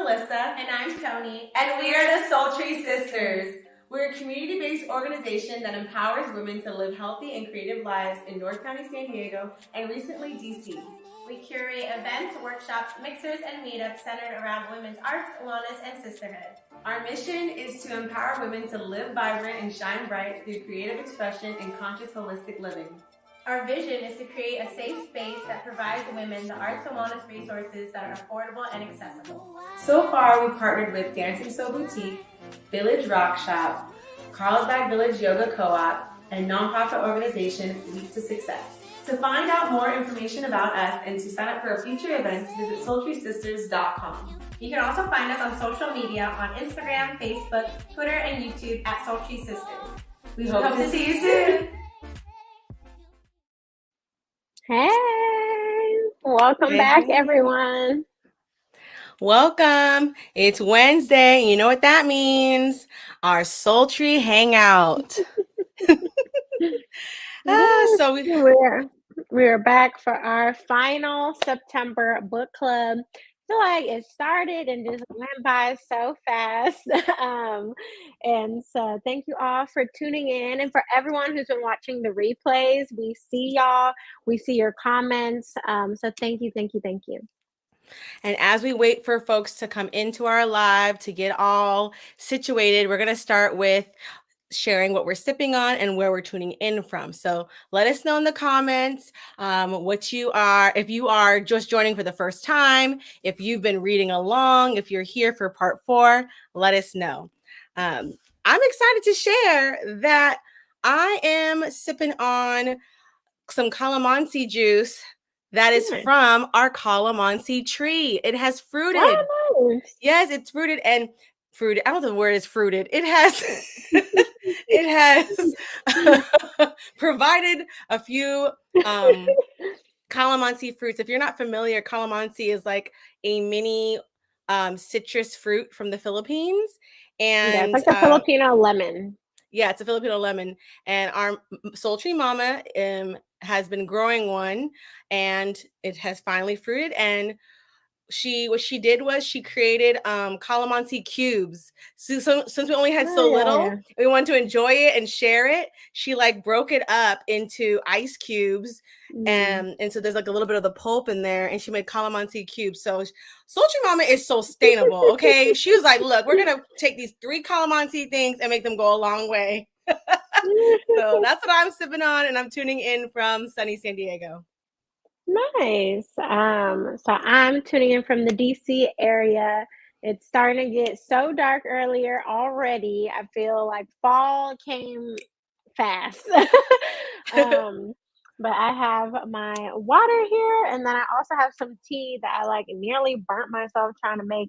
Melissa. And I'm Tony. And we are the Soultry Sisters. We're a community-based organization that empowers women to live healthy and creative lives in North County, San Diego, and recently DC. We curate events, workshops, mixers, and meetups centered around women's arts, wellness, and sisterhood. Our mission is to empower women to live vibrant and shine bright through creative expression and conscious holistic living. Our vision is to create a safe space that provides women the arts and wellness resources that are affordable and accessible. So far, we partnered with Dancing Soul Boutique, Village Rock Shop, Carlsbad Village Yoga Co-op, and nonprofit organization Leap to Success. To find out more information about us and to sign up for our future events, visit soultrysisters.com. You can also find us on social media on Instagram, Facebook, Twitter, and YouTube at Soultry Sisters. We hope to see you soon. Hey, welcome back, everyone. Welcome. It's Wednesday. You know what that means? Our Soultry Hangout. So we're back for our final September book club. I feel like it started and just went by so fast. And so thank you all for tuning in. And for everyone who's been watching the replays, we see y'all. We see your comments. So thank you. And as we wait for folks to come into our live to get all situated, we're going to start with sharing what we're sipping on and where we're tuning in from. So let us know in the comments what you are, if you are just joining for the first time, if you've been reading along, if you're here for part 4, let us know. I'm excited to share that I am sipping on some calamansi juice that is from our calamansi tree. It has fruited. Oh, nice. Yes, it's fruited and fruited. I don't know if the word is fruited. It has it has provided a few calamansi fruits. If you're not familiar, calamansi is like a mini citrus fruit from the Philippines. And it's like a Filipino lemon. Yeah, it's a Filipino lemon. And our Soultry Mama has been growing one, and it has finally fruited. And what she did was she created calamansi cubes. So since we only had so little, we wanted to enjoy it and share it. She like broke it up into ice cubes, and so there's like a little bit of the pulp in there, and she made calamansi cubes. So Soultry Mama is sustainable. Okay, she was like, look, we're gonna take these 3 calamansi things and make them go a long way. So that's what I'm sipping on, and I'm tuning in from sunny San Diego. Nice. So I'm tuning in from the DC area. It's starting to get so dark earlier already. I feel like fall came fast. But I have my water here, and then I also have some tea that I like nearly burnt myself trying to make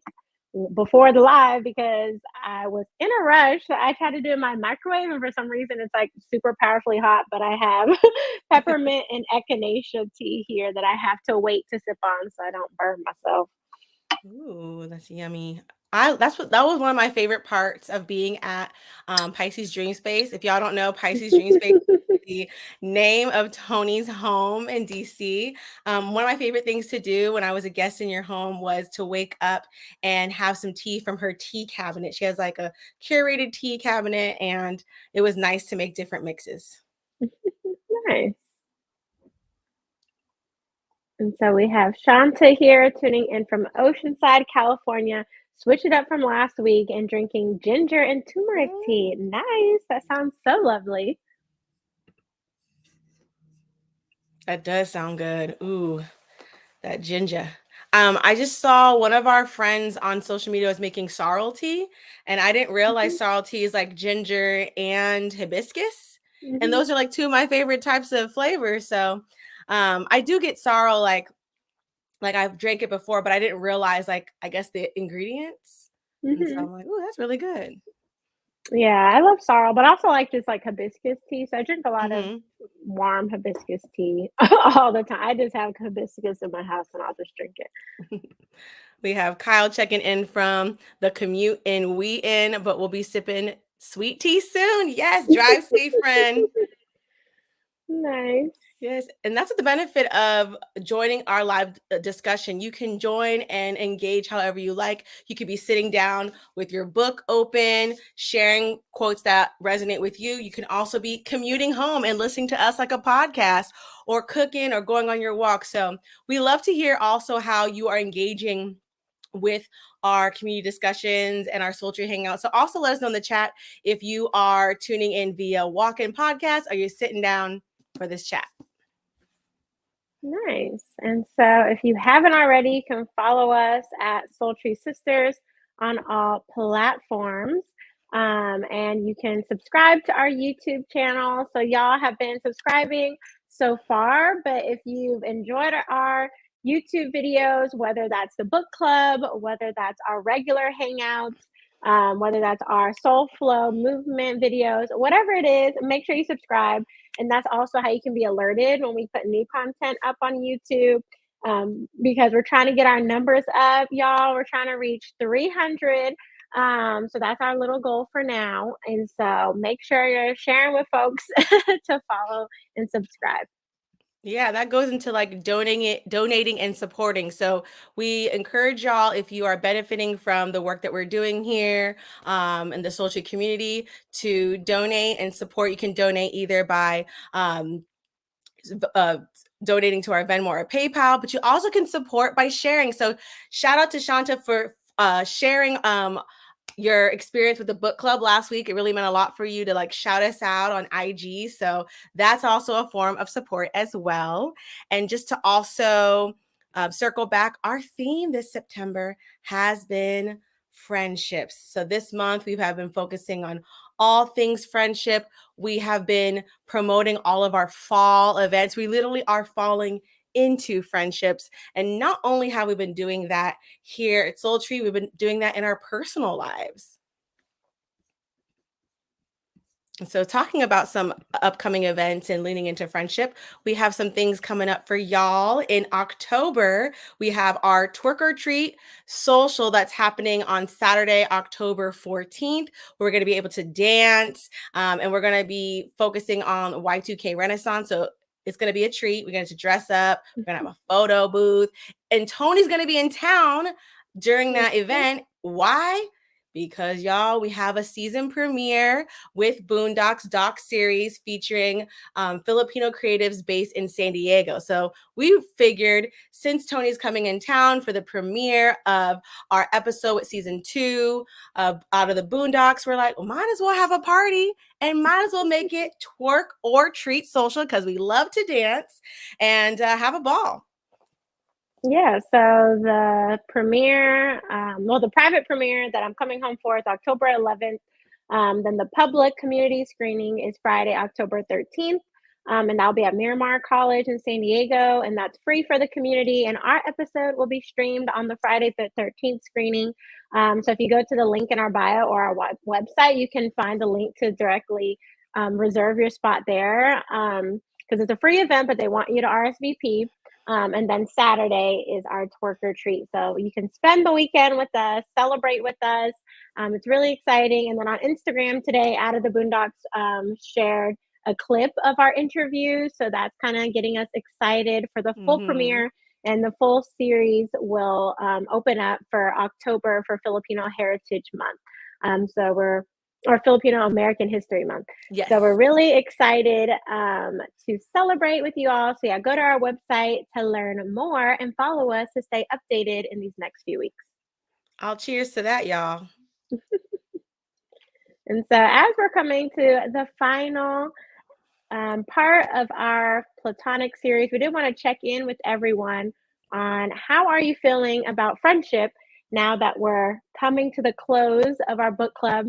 before the live because I was in a rush. I tried to do it in my microwave, and for some reason it's like super powerfully hot, but I have peppermint and echinacea tea here that I have to wait to sip on so I don't burn myself. Ooh, that's yummy. That was one of my favorite parts of being at Pisces Dream Space. If y'all don't know, Pisces Dream Space is the name of Tony's home in DC. One of my favorite things to do when I was a guest in your home was to wake up and have some tea from her tea cabinet. She has like a curated tea cabinet, and it was nice to make different mixes. Nice. And so we have Shanta here tuning in from Oceanside, California. Switch it up from last week and drinking ginger and turmeric tea. Nice. That sounds so lovely. That does sound good. Ooh, that ginger. I just saw one of our friends on social media was making sorrel tea, and I didn't realize sorrel tea is like ginger and hibiscus. And those are like 2 of my favorite types of flavors. So I do get sorrel like I've drank it before, but I didn't realize like I guess the ingredients. And so I'm like, oh, that's really good. Yeah, I love sorrel, but I also like just like hibiscus tea. So I drink a lot of warm hibiscus tea all the time. I just have hibiscus in my house and I'll just drink it. We have Kyle checking in from the commute in Wheaton, but we'll be sipping sweet tea soon. Yes, drive safe, friend. Nice. Yes, and that's the benefit of joining our live discussion. You can join and engage however you like. You could be sitting down with your book open, sharing quotes that resonate with you. You can also be commuting home and listening to us like a podcast, or cooking or going on your walk. So we love to hear also how you are engaging with our community discussions and our Soultry Hangout. So also let us know in the chat if you are tuning in via walk-in podcast or you're sitting down for this chat. Nice. And so if you haven't already, you can follow us at Soultry Sisters on all platforms. And you can subscribe to our YouTube channel. So y'all have been subscribing so far, but if you've enjoyed our YouTube videos, whether that's the book club, whether that's our regular hangouts, whether that's our soul flow movement videos, whatever it is, make sure you subscribe. And that's also how you can be alerted when we put new content up on YouTube, because we're trying to get our numbers up, y'all. We're trying to reach 300. So that's our little goal for now. And so make sure you're sharing with folks to follow and subscribe. Yeah, that goes into like donating and supporting. So we encourage y'all, if you are benefiting from the work that we're doing here in the Soultry community, to donate and support. You can donate either by donating to our Venmo or PayPal, but you also can support by sharing. So shout out to Shanta for sharing your experience with the book club last week. It really meant a lot for you to like shout us out on IG. So that's also a form of support as well. And just to also circle back, our theme this September has been friendships. So this month we have been focusing on all things friendship. We have been promoting all of our fall events. We literally are falling into friendships. And not only have we been doing that here at Soultry, we've been doing that in our personal lives. So talking about some upcoming events and leaning into friendship, we have some things coming up for y'all. In October, we have our Twerk or Treat social that's happening on Saturday, October 14th. We're going to be able to dance, and we're going to be focusing on Y2K Renaissance. So it's going to be a treat. We're going to dress up. We're going to have a photo booth. And Tony's going to be in town during that event. Why? Because y'all, we have a season premiere with Boondocks doc series featuring Filipino creatives based in San Diego. So we figured, since Tony's coming in town for the premiere of our episode with season 2 of Out of the Boondocks, we're like, well, might as well have a party and might as well make it Twerk or Treat social, because we love to dance and have a ball. Yeah, so the premiere, the private premiere that I'm coming home for is October 11th. Then the public community screening is Friday, October 13th. And that'll be at Miramar College in San Diego, and that's free for the community. And our episode will be streamed on the Friday the 13th screening. So if you go to the link in our bio or our website, you can find the link to directly reserve your spot there, because it's a free event, but they want you to RSVP. And then Saturday is our Twerk or Treat. So you can spend the weekend with us, celebrate with us. It's really exciting. And then on Instagram today, Out of the Boondocks shared a clip of our interview. So that's kind of getting us excited for the full premiere. And the full series will open up for October for Filipino Heritage Month. Or Filipino American History Month. Yes. So we're really excited to celebrate with you all. So yeah, go to our website to learn more and follow us to stay updated in these next few weeks. I'll cheers to that, y'all. And so as we're coming to the final part of our Platonic series, we did want to check in with everyone on how are you feeling about friendship now that we're coming to the close of our book club.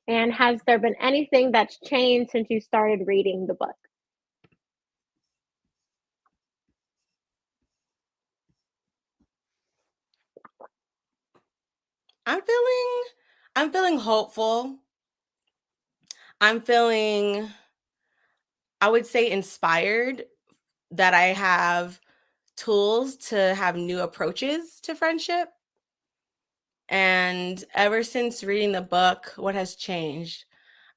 And has there been anything that's changed since you started reading the book? I'm feeling hopeful. I'm feeling, I would say, inspired that I have tools to have new approaches to friendship. And ever since reading the book, what has changed?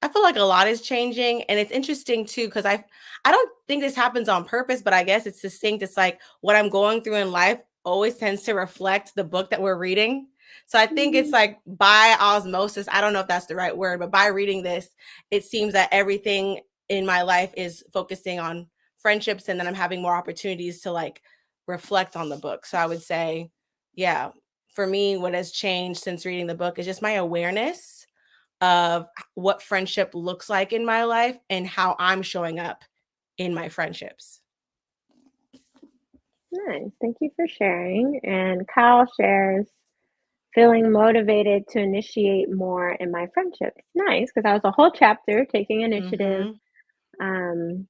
I feel like a lot is changing, and it's interesting too because I don't think this happens on purpose, but I guess it's distinct. It's like what I'm going through in life always tends to reflect the book that we're reading. So I think it's like by osmosis. I don't know if that's the right word, but by reading this, it seems that everything in my life is focusing on friendships, and then I'm having more opportunities to like reflect on the book. So I would say, yeah, for me, what has changed since reading the book is just my awareness of what friendship looks like in my life and how I'm showing up in my friendships. Nice. Thank you for sharing. And Kyle shares feeling motivated to initiate more in my friendships. Nice, because that was a whole chapter taking initiative. Mhm. Um,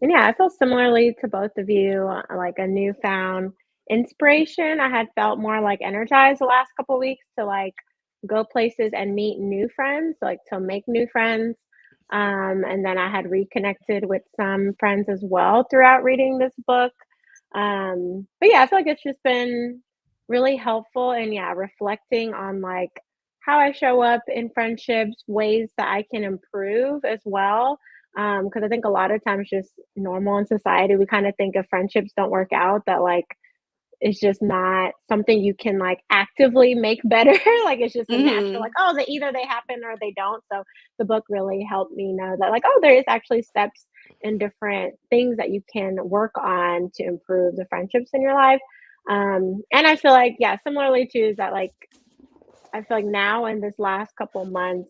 and yeah, I feel similarly to both of you, like a newfound inspiration. I had felt more like energized the last couple weeks to like go places and meet new friends, like to make new friends. And then I had reconnected with some friends as well throughout reading this book. But yeah, I feel like it's just been really helpful and yeah, reflecting on like how I show up in friendships, ways that I can improve as well. Because I think a lot of times just normal in society, we kind of think if friendships don't work out, that like it's just not something you can like actively make better. Like it's just a natural, like, Mhm. oh, either they happen or they don't. So the book really helped me know that, like, oh, there is actually steps and different things that you can work on to improve the friendships in your life. And I feel like, yeah, similarly too, is that like I feel like now in this last couple months,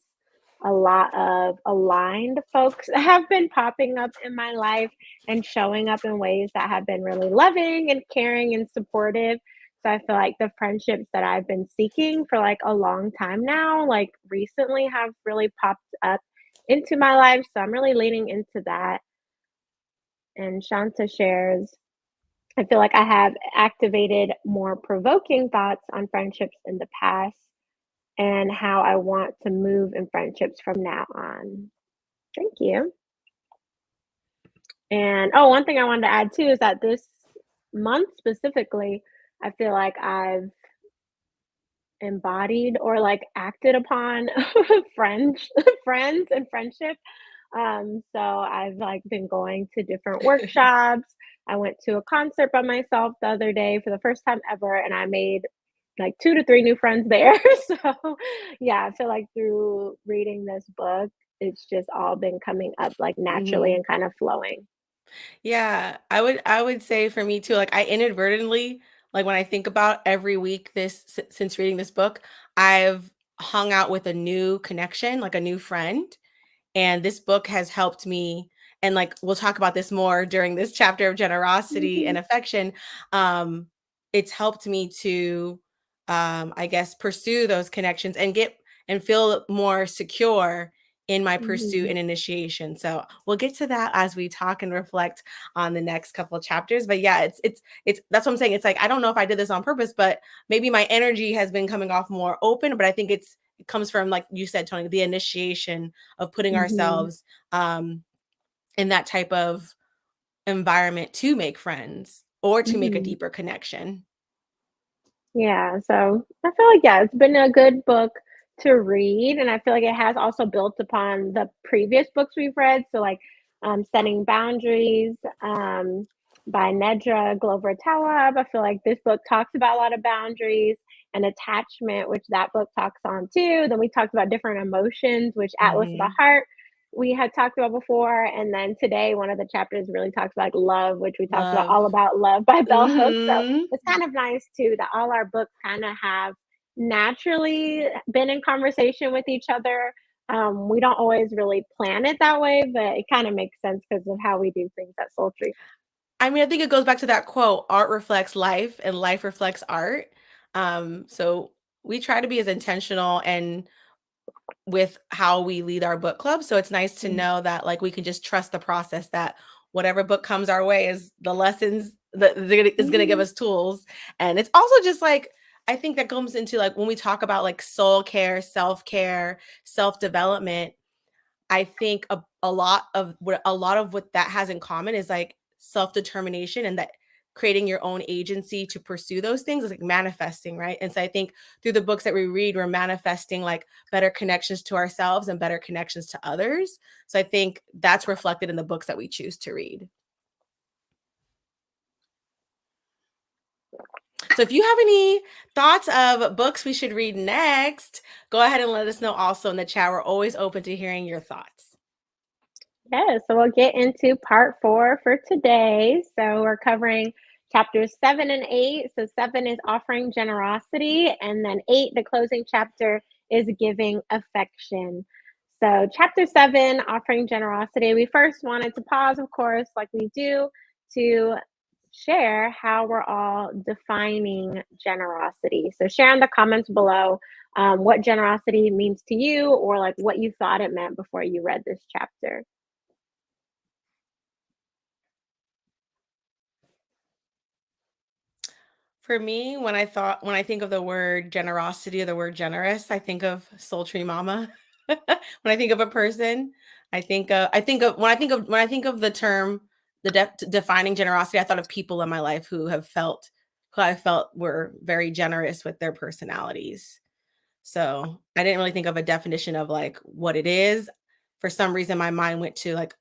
a lot of aligned folks have been popping up in my life and showing up in ways that have been really loving and caring and supportive. So I feel like the friendships that I've been seeking for like a long time now, like recently have really popped up into my life. So I'm really leaning into that. And Shanta shares, I feel like I have activated more provoking thoughts on friendships in the past and how I want to move in friendships from now on. Thank you. And oh, one thing I wanted to add too is that this month specifically, I feel like I've embodied or like acted upon friends friends and friendship. So I've like been going to different workshops. I went to a concert by myself the other day for the first time ever, and I made like 2 to 3 new friends there. So, yeah, I feel like through reading this book, it's just all been coming up like naturally Mhm. and kind of flowing. Yeah, I would say for me too, like I inadvertently, like when I think about every week since reading this book, I've hung out with a new connection, like a new friend. And this book has helped me, and like we'll talk about this more during this chapter of generosity Mhm, and affection. Um, it's helped me to I guess pursue those connections and get and feel more secure in my pursuit mhm, and initiation. So we'll get to that as we talk and reflect on the next couple of chapters. But yeah, it's that's what I'm saying. It's like I don't know if I did this on purpose, but maybe my energy has been coming off more open. But I think it comes from, like you said, Tony, the initiation of putting mhm, ourselves in that type of environment to make friends or to make a mhm. deeper connection. Yeah, so I feel like, yeah, it's been a good book to read, and I feel like it has also built upon the previous books we've read. So, like, Setting Boundaries by Nedra Glover Tawwab. I feel like this book talks about a lot of boundaries and attachment, which that book talks on too. Then we talked about different emotions, which Atlas of the Mhm. Heart we had talked about before. And then today, one of the chapters really talks about like love, which we talked about Love. All About Love by Bell Hooks. So Mhm. it's kind of nice too that all our books kind of have naturally been in conversation with each other. We don't always really plan it that way, but it kind of makes sense because of how we do things at Sultry. I mean, I think it goes back to that quote, art reflects life and life reflects art. So we try to be as intentional and with how we lead our book club. So it's nice to know that like we can just trust the process, that whatever book comes our way is the lessons that is going to give Mm-hmm. us tools. And it's also just like I think that comes into like when we talk about like soul care, self-development, I think a lot of what that has in common is like self-determination, and that creating your own agency to pursue those things. It's like manifesting, right? And so I think through the books that we read, we're manifesting like better connections to ourselves and better connections to others. So I think that's reflected in the books that we choose to read. So if you have any thoughts of books we should read next, go ahead and let us know also in the chat. We're always open to hearing your thoughts. Yeah, so we'll get into part 4 for today. So we're covering chapters 7 and 8. So 7 is offering generosity, and then 8, the closing chapter, is giving affection. So chapter 7, offering generosity, we first wanted to pause, of course, like we do, to share how we're all defining generosity. So share in the comments below what generosity means to you, or like what you thought it meant before you read this chapter. For me, when I think of the word generosity or the word generous, I think of Soultry Mama. When I think of a person, I think of when I think of the term defining generosity, I thought of people in my life who I felt were very generous with their personalities. So I didn't really think of a definition of like what it is. For some reason, my mind went to like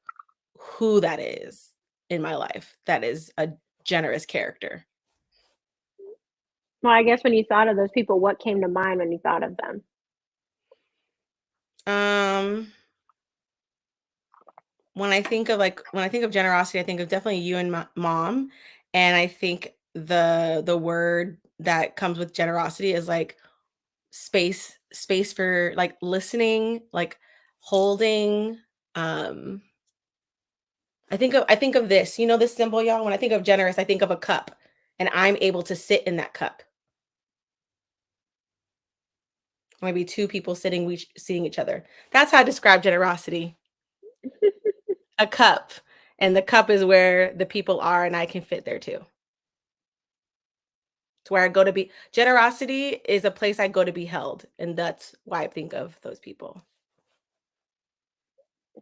who that is in my life that is a generous character. Well, I guess when you thought of those people, what came to mind when you thought of them? When I think of generosity, I think of definitely you and mom, and I think the word that comes with generosity is like space for like listening, like holding. I think of this, this symbol, y'all. When I think of generous, I think of a cup, and I'm able to sit in that cup. Maybe two people seeing each other. That's how I describe generosity. A cup, and the cup is where the people are, and I can fit there too. It's where I go to be. Generosity is a place I go to be held, and that's why I think of those people.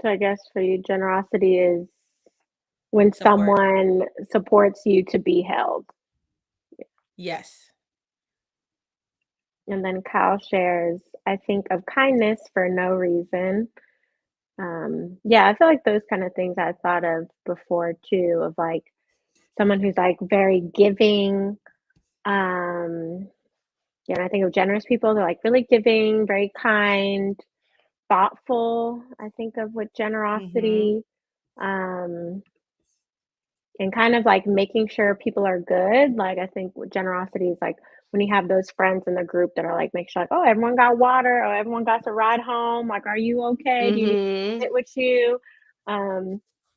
So I guess for you, generosity is when Support. someone supports you to be held. Yes. And then Kyle shares, I think of kindness for no reason. Yeah, I feel like those kind of things I thought of before too, of like someone who's like very giving. Yeah, and I think of generous people, they're like really giving, very kind, thoughtful. I think of with generosity. And kind of like making sure people are good. Like I think with generosity is like when you have those friends in the group that are like make sure like, oh, everyone got water, or everyone got to ride home. Like, are you okay? Do you need to sit with you?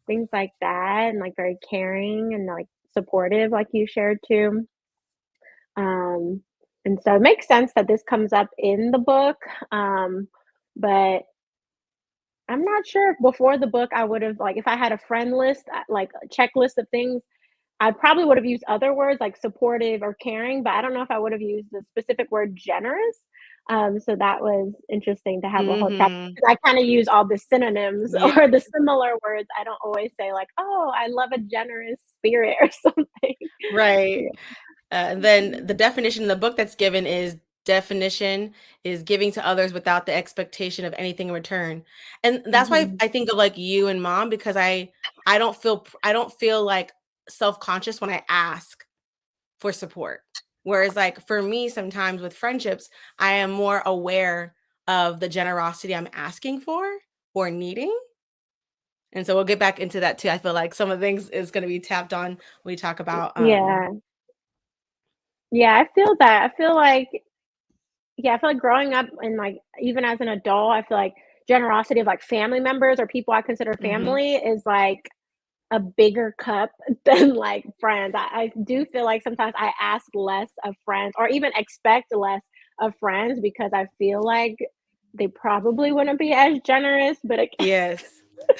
Things like that, and like very caring and like supportive, like you shared too. And so it makes sense that this comes up in the book. But I'm not sure if before the book I would have like if I had a friend list, like a checklist of things, I probably would have used other words like supportive or caring, but I don't know if I would have used the specific word generous. So that was interesting to have a whole chapter. I kind of use all the synonyms or the similar words. I don't always say like, "Oh, I love a generous spirit" or something. Right. And then the definition in the book that's given is giving to others without the expectation of anything in return. And that's why I think of like you and mom, because I don't feel like self-conscious when I ask for support. Whereas like for me, sometimes with friendships, I am more aware of the generosity I'm asking for or needing. And so we'll get back into that too. I feel like some of the things is going to be tapped on when we talk about Yeah, I feel that. I feel like growing up and like even as an adult, I feel like generosity of like family members or people I consider family is like a bigger cup than like friends. I do feel like sometimes I ask less of friends or even expect less of friends because I feel like they probably wouldn't be as generous, but yes. The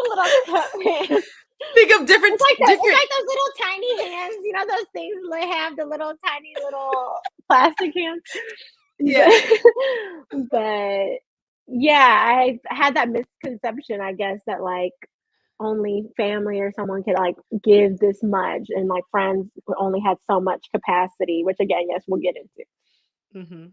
little cup hands. Think of different. It's like those little tiny hands. You know those things they have the little tiny little plastic hands. Yeah. But yeah, I had that misconception, I guess, that like only family or someone could like give this much, and like friends only had so much capacity, which again, yes, we'll get into. Mm-hmm.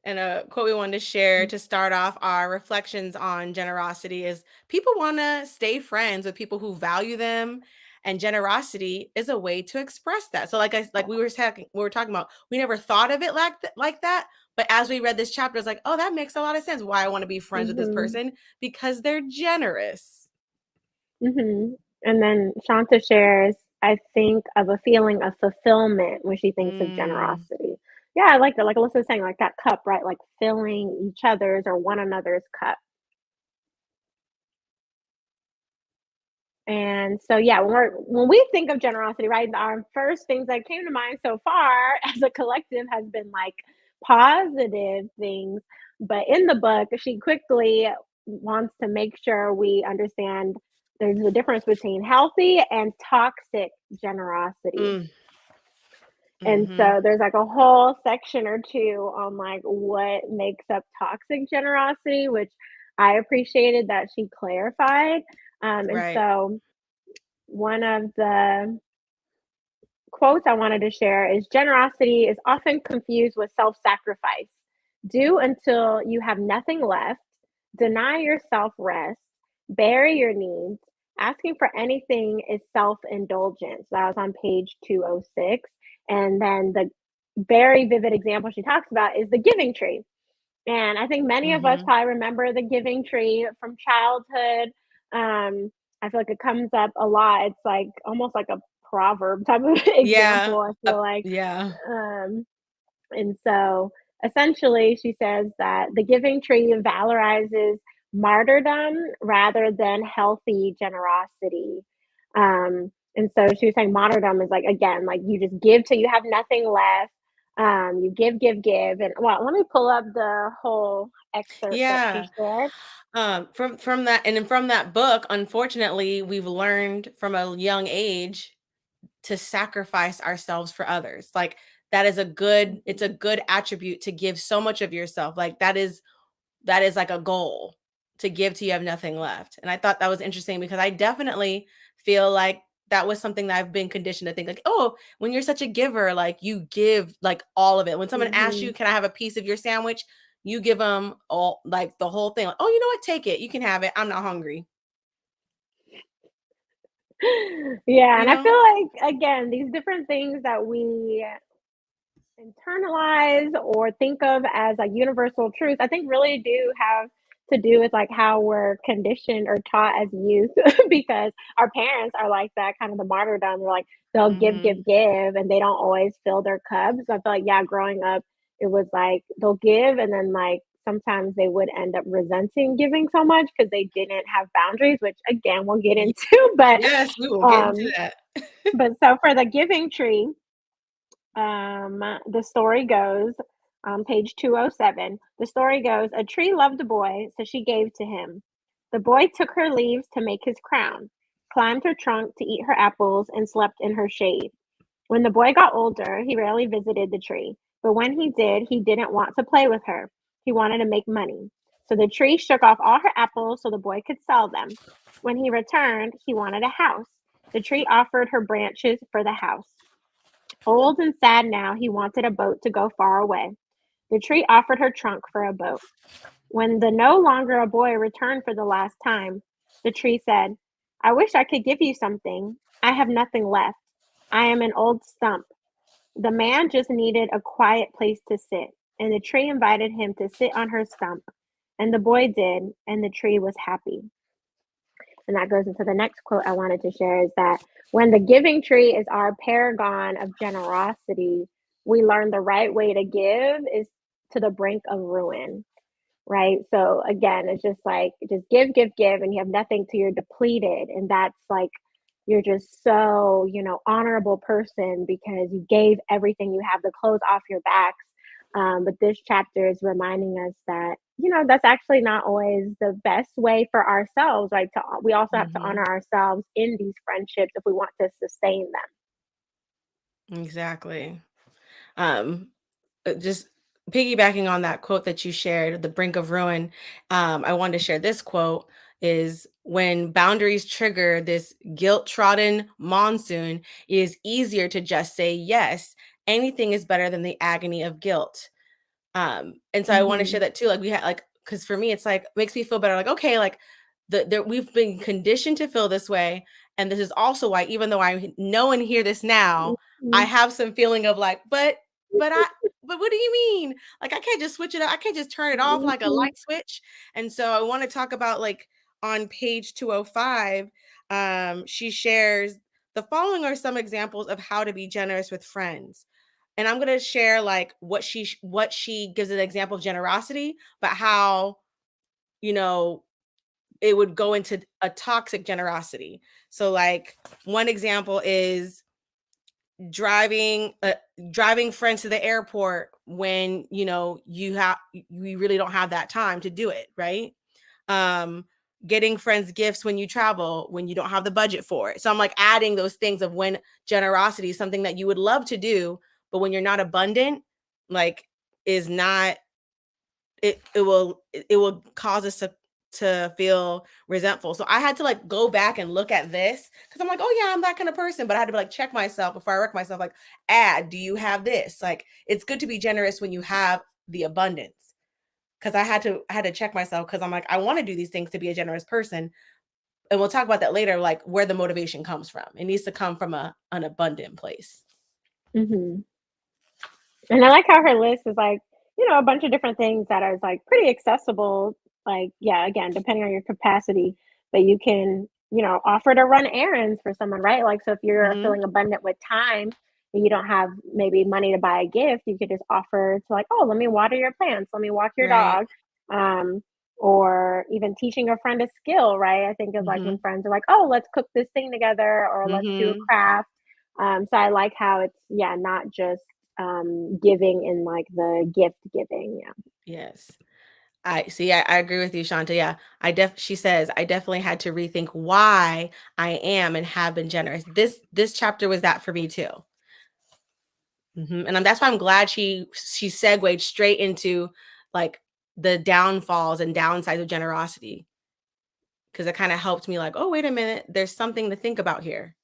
And a quote we wanted to share to start off our reflections on generosity is people want to stay friends with people who value them, and generosity is a way to express that. So like we were talking about, we never thought of it like that, but as we read this chapter, it's like, oh, that makes a lot of sense why I want to be friends with this Mm-hmm. person, because they're generous. Mm-hmm. And then Shanta shares, I think of a feeling of fulfillment when she thinks of Mm, generosity. Yeah, I like that. Like Alyssa's saying, like that cup, right? Like filling each other's or one another's cup. And so, yeah, when we think of generosity, right, our first things that came to mind so far as a collective has been like positive things. But in the book, she quickly wants to make sure we understand there's a difference between healthy and toxic generosity. mm, And mm-hmm. so there's like a whole section or two on like what makes up toxic generosity, which I appreciated that she clarified. And Right. so one of the quotes I wanted to share is generosity is often confused with self sacrifice. Do until you have nothing left, deny yourself rest, bury your needs. Asking for anything is self indulgence. That was on page 206. And then the very vivid example she talks about is the giving tree. And I think many of us Mm-hmm. probably remember the giving tree from childhood. I feel like it comes up a lot. It's like almost like a proverb type of Yeah. example, I feel like. Yeah. Um, and so essentially, she says that the giving tree valorizes martyrdom rather than healthy generosity. And so she was saying martyrdom is like, again, like you just give till you have nothing left. You give, give, give. And well, let me pull up the whole excerpt that she Yeah. shared. From that, and then from that book, unfortunately, we've learned from a young age to sacrifice ourselves for others. Like that is it's Mhm. a good attribute to give so much of yourself. Like that is like a goal to give till you have nothing left. And I thought that was interesting because I definitely feel like that was something that I've been conditioned to think like, oh, when you're such a giver, like you give like all of it. When someone asks you, Mhm. can I have a piece of your sandwich? You give them all, like the whole thing. Like, oh, you know what? Take it. You can have it. I'm not hungry. Yeah, You and I know? feel like again, these different things that we internalize or think of as like universal truths, I think really do have to do with like how we're conditioned or taught as youth because our parents are like that kind of the martyrdom. They're like they'll give, Mm-hmm. give, give, and they don't always fill their cups. So I feel like yeah, growing up, it was like they'll give, and then like sometimes they would end up resenting giving so much because they didn't have boundaries, which again we'll get into. Yes, we will get into Um, that. but so for the giving tree, the story goes on page 207. The story goes, a tree loved a boy, so she gave to him. The boy took her leaves to make his crown, climbed her trunk to eat her apples, and slept in her shade. When the boy got older, he rarely visited the tree, but when he did, he didn't want to play with her. He wanted to make money. So the tree shook off all her apples so the boy could sell them. When he returned, he wanted a house. The tree offered her branches for the house. Old and sad now, he wanted a boat to go far away. The tree offered her trunk for a boat. When the no longer a boy returned for the last time, the tree said, I wish I could give you something. I have nothing left. I am an old stump. The man just needed a quiet place to sit, and the tree invited him to sit on her stump. And the boy did, and the tree was happy. And that goes into the next quote I wanted to share is that when the giving tree is our paragon of generosity, we learn the right way to give is to the brink of ruin, right? So again, it's just like just give, give, give, and you have nothing till you're depleted. And that's like you're just so, honorable person because you gave everything you have, the clothes off your backs. But this chapter is reminding us that, that's actually not always the best way for ourselves, right? We also have to Mm-hmm. honor ourselves in these friendships if we want to sustain Exactly. Um, just piggybacking on that quote that you shared, the brink of ruin, I wanted to share this quote. is when boundaries trigger this guilt-trodden monsoon, it is easier to just say yes. Anything is better than the agony of guilt. And so I want to share that too. Like we had like, because for me, it's like makes me feel better. Like, okay, like we've been conditioned to feel this way. And this is also why, even though I know and hear this now, I have some feeling of like, but what do you mean? Like, I can't just switch it up. I can't just turn it off like a light switch. And so I want to talk about like on page 205, she shares the following are some examples of how to be generous with friends. And I'm going to share like what she gives an example of generosity, but how, you know, it would go into a toxic generosity. So like one example is driving friends to the airport when, you know, you really don't have that time to do it, right? Getting friends gifts when you travel, when you don't have the budget for it. So I'm like adding those things of when generosity is something that you would love to do, but when you're not abundant, like is not, it will cause us to feel resentful. So I had to like go back and look at this because I'm like, oh yeah, I'm that kind of person. But I had to like check myself before I wreck myself. Like, do you have this? Like, it's good to be generous when you have the abundance. Because I had to check myself because I'm like, I want to do these things to be a generous person. And we'll talk about that later, like where the motivation comes from. It needs to come from an abundant place. And I like how her list is like, you know, a bunch of different things that are like pretty accessible. Like, yeah, again, depending on your capacity, but you can, you know, offer to run errands for someone, right? Like, so if you're feeling abundant with time and you don't have maybe money to buy a gift, you could just offer to like, oh, let me water your plants, let me walk your dog. Or even teaching a friend a skill, right? I think of like when friends are like, oh, let's cook this thing together or let's do a craft. So I like how it's, yeah, not just giving in like the gift giving. Yeah. Yes. I see. I agree with you, Shanta. Yeah. She says, I definitely had to rethink why I am and have been generous. This chapter was that for me too. And that's why I'm glad she segued straight into like the downfalls and downsides of generosity. Because it kind of helped me like, oh, wait a minute, there's something to think about here.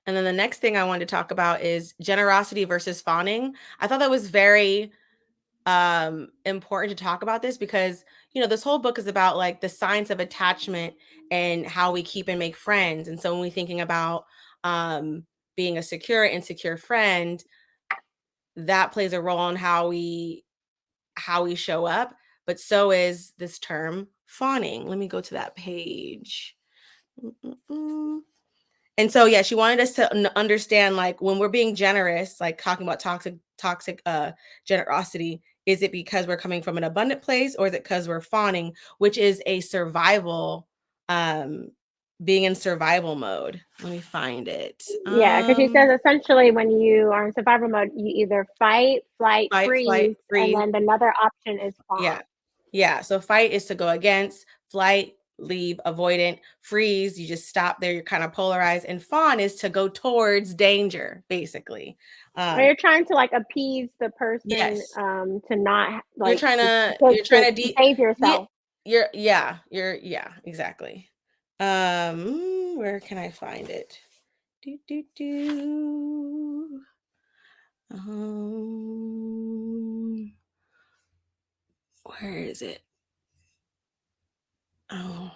And then the next thing I wanted to talk about is generosity versus fawning. I thought that was very important to talk about this because, you know, this whole book is about like the science of attachment and how we keep and make friends. And so when we're thinking about being a secure, insecure friend, that plays a role in how we show up. But so is this term fawning. Let me go to that page. And so, yeah, she wanted us to understand, like, when we're being generous, like talking about toxic generosity, is it because we're coming from an abundant place or is it because we're fawning, which is a survival, being in survival mode? Let me find it. Yeah, because she says essentially when you are in survival mode, you either fight, flight, freeze, and then another option is fawn. Yeah. So fight is to go against, flight, leave, avoidant, freeze, you just stop there, you're kind of polarized, and fawn is to go towards danger, basically. Or you're trying to like appease the person to not like you're trying to save yourself. You're exactly. Where can I find it? Where is it? Oh.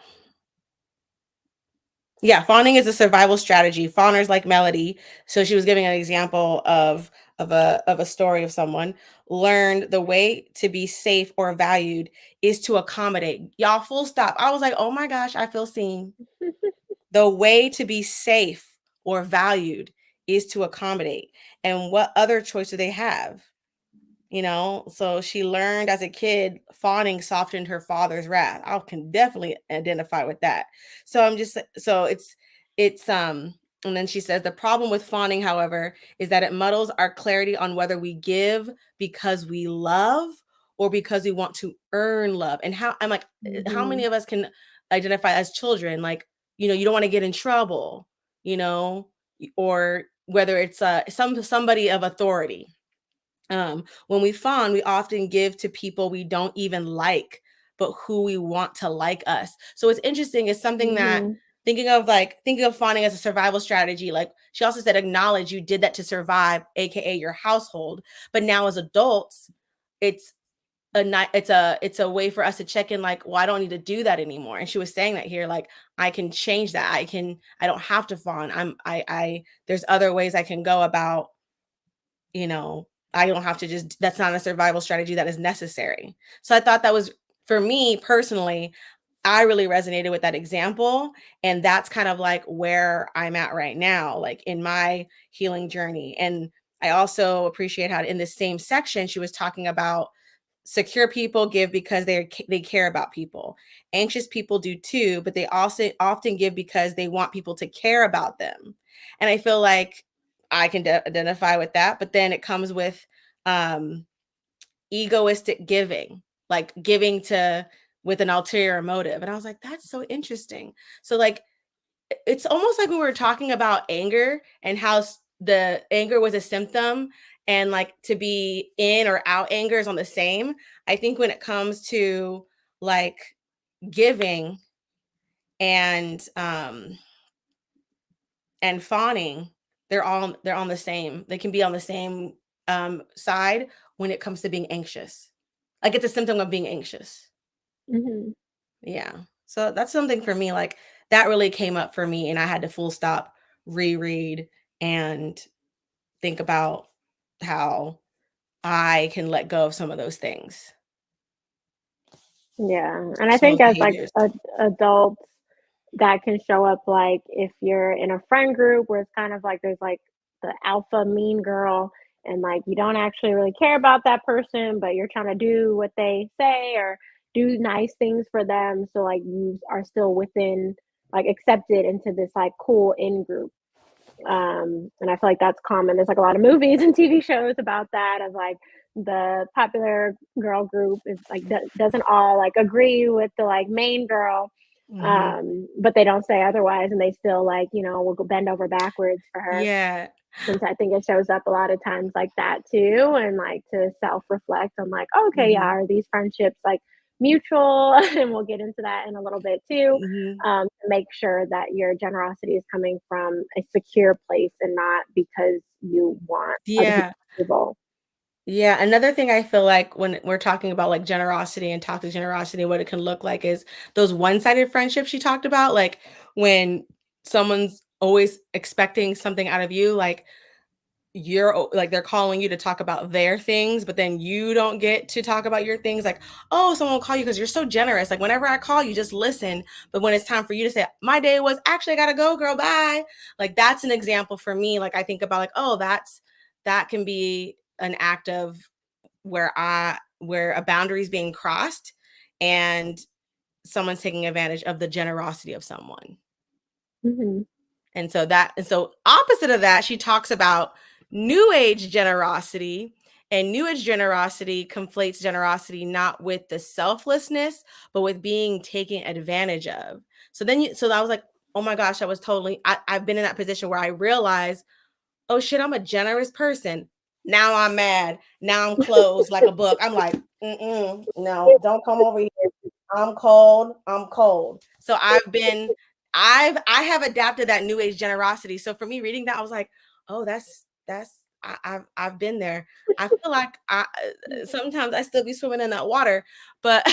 Yeah, fawning is a survival strategy. Fawners like Melody. So she was giving an example of a story of someone learned the way to be safe or valued is to accommodate. Y'all, full stop. I was like, oh my gosh, I feel seen. The way to be safe or valued is to accommodate. And what other choice do they have? You know, so she learned as a kid, fawning softened her father's wrath. I can definitely identify with that. So and then she says the problem with fawning, however, is that it muddles our clarity on whether we give because we love or because we want to earn love. And how I'm like, how many of us can identify as children? Like, you know, you don't want to get in trouble, you know, or whether it's somebody of authority. When we fawn, we often give to people we don't even like, but who we want to like us. So what's interesting is something that thinking of fawning as a survival strategy. Like she also said, acknowledge you did that to survive, aka your household. But now as adults, it's it's a way for us to check in, like, well, I don't need to do that anymore. And she was saying that here, like, I can change that. I don't have to fawn. There's other ways I can go about, I don't have to just, that's not a survival strategy that is necessary. So I thought that was, for me personally, I really resonated with that example. And that's kind of like where I'm at right now, like in my healing journey. And I also appreciate how in this same section, she was talking about secure people give because they care about people. Anxious people do too, but they also often give because they want people to care about them. And I feel like I can identify with that, but then it comes with egoistic giving, like giving to with an ulterior motive. And I was like, that's so interesting. So like it's almost like when we were talking about anger and how the anger was a symptom, and like to be in or out anger is on the same. I think when it comes to like giving and fawning, they're on the same. They can be on the same side when it comes to being anxious. Like it's a symptom of being anxious. Yeah. So that's something for me, like that really came up for me, and I had to full stop, reread, and think about how I can let go of some of those things. Yeah, and I Some think of as like behaviors. adults, that can show up like if you're in a friend group where it's kind of like there's like the alpha mean girl, and like you don't actually really care about that person, but you're trying to do what they say or do nice things for them. So like you are still within, like, accepted into this like cool in group. And I feel like that's common. There's like a lot of movies and TV shows about that, of like the popular girl group is like doesn't all like agree with the like main girl, Mhm. but they don't say otherwise, and they still like will go bend over backwards for her. Yeah. And so I think it shows up a lot of times like that too, and like to self reflect on like, okay, yeah, Mhm. are these friendships like mutual? And we'll get into that in a little bit too. Mhm. To make sure that your generosity is coming from a secure place and not because you want other Yeah. people's approval. Yeah, another thing I feel like when we're talking about like generosity and toxic generosity, what it can look like is those one-sided friendships she talked about, like when someone's always expecting something out of you, like like they're calling you to talk about their things, but then you don't get to talk about your things. Like, oh, someone will call you because you're so generous. Like whenever I call you, just listen. But when it's time for you to say, my day was actually, I gotta go, girl, bye. Like that's an example for me. Like I think about like, oh, that can be an act of where a boundary is being crossed and someone's taking advantage of the generosity of someone. Hmm. And so opposite of that, she talks about new age generosity. And new age generosity conflates generosity not with the selflessness, but with being taken advantage of. So I was like, oh my gosh, I've been in that position where I realize, oh shit, I'm a generous person. Now I'm mad. Now I'm closed like a book. I'm like, no, don't come over here. I'm cold. I'm cold. So I have adapted that new age generosity. So for me reading that, I was like, oh, I've been there. I feel like sometimes I still be swimming in that water, but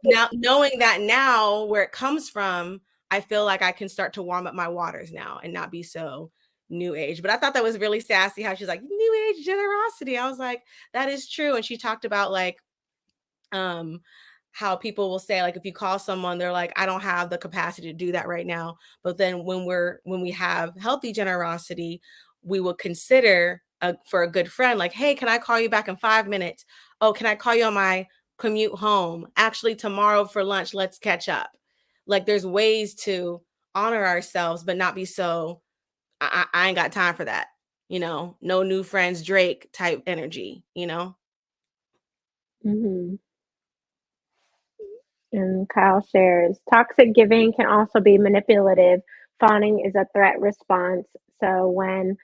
now knowing that now where it comes from, I feel like I can start to warm up my waters now and not be so new age. But I thought that was really sassy how she's like new age generosity. I was like, that is true. And she talked about like um how people will say like if you call someone, they're like, I don't have the capacity to do that right now. But then when we have healthy generosity, we will consider for a good friend, like, hey, can I call you back in 5 minutes? Oh, can I call you on my commute home? Actually, tomorrow for lunch, let's catch up. Like there's ways to honor ourselves, but not be so I ain't got time for that. No new friends, Drake type energy. Hmm. And Kyle shares, toxic giving can also be manipulative. Fawning is a threat response. So when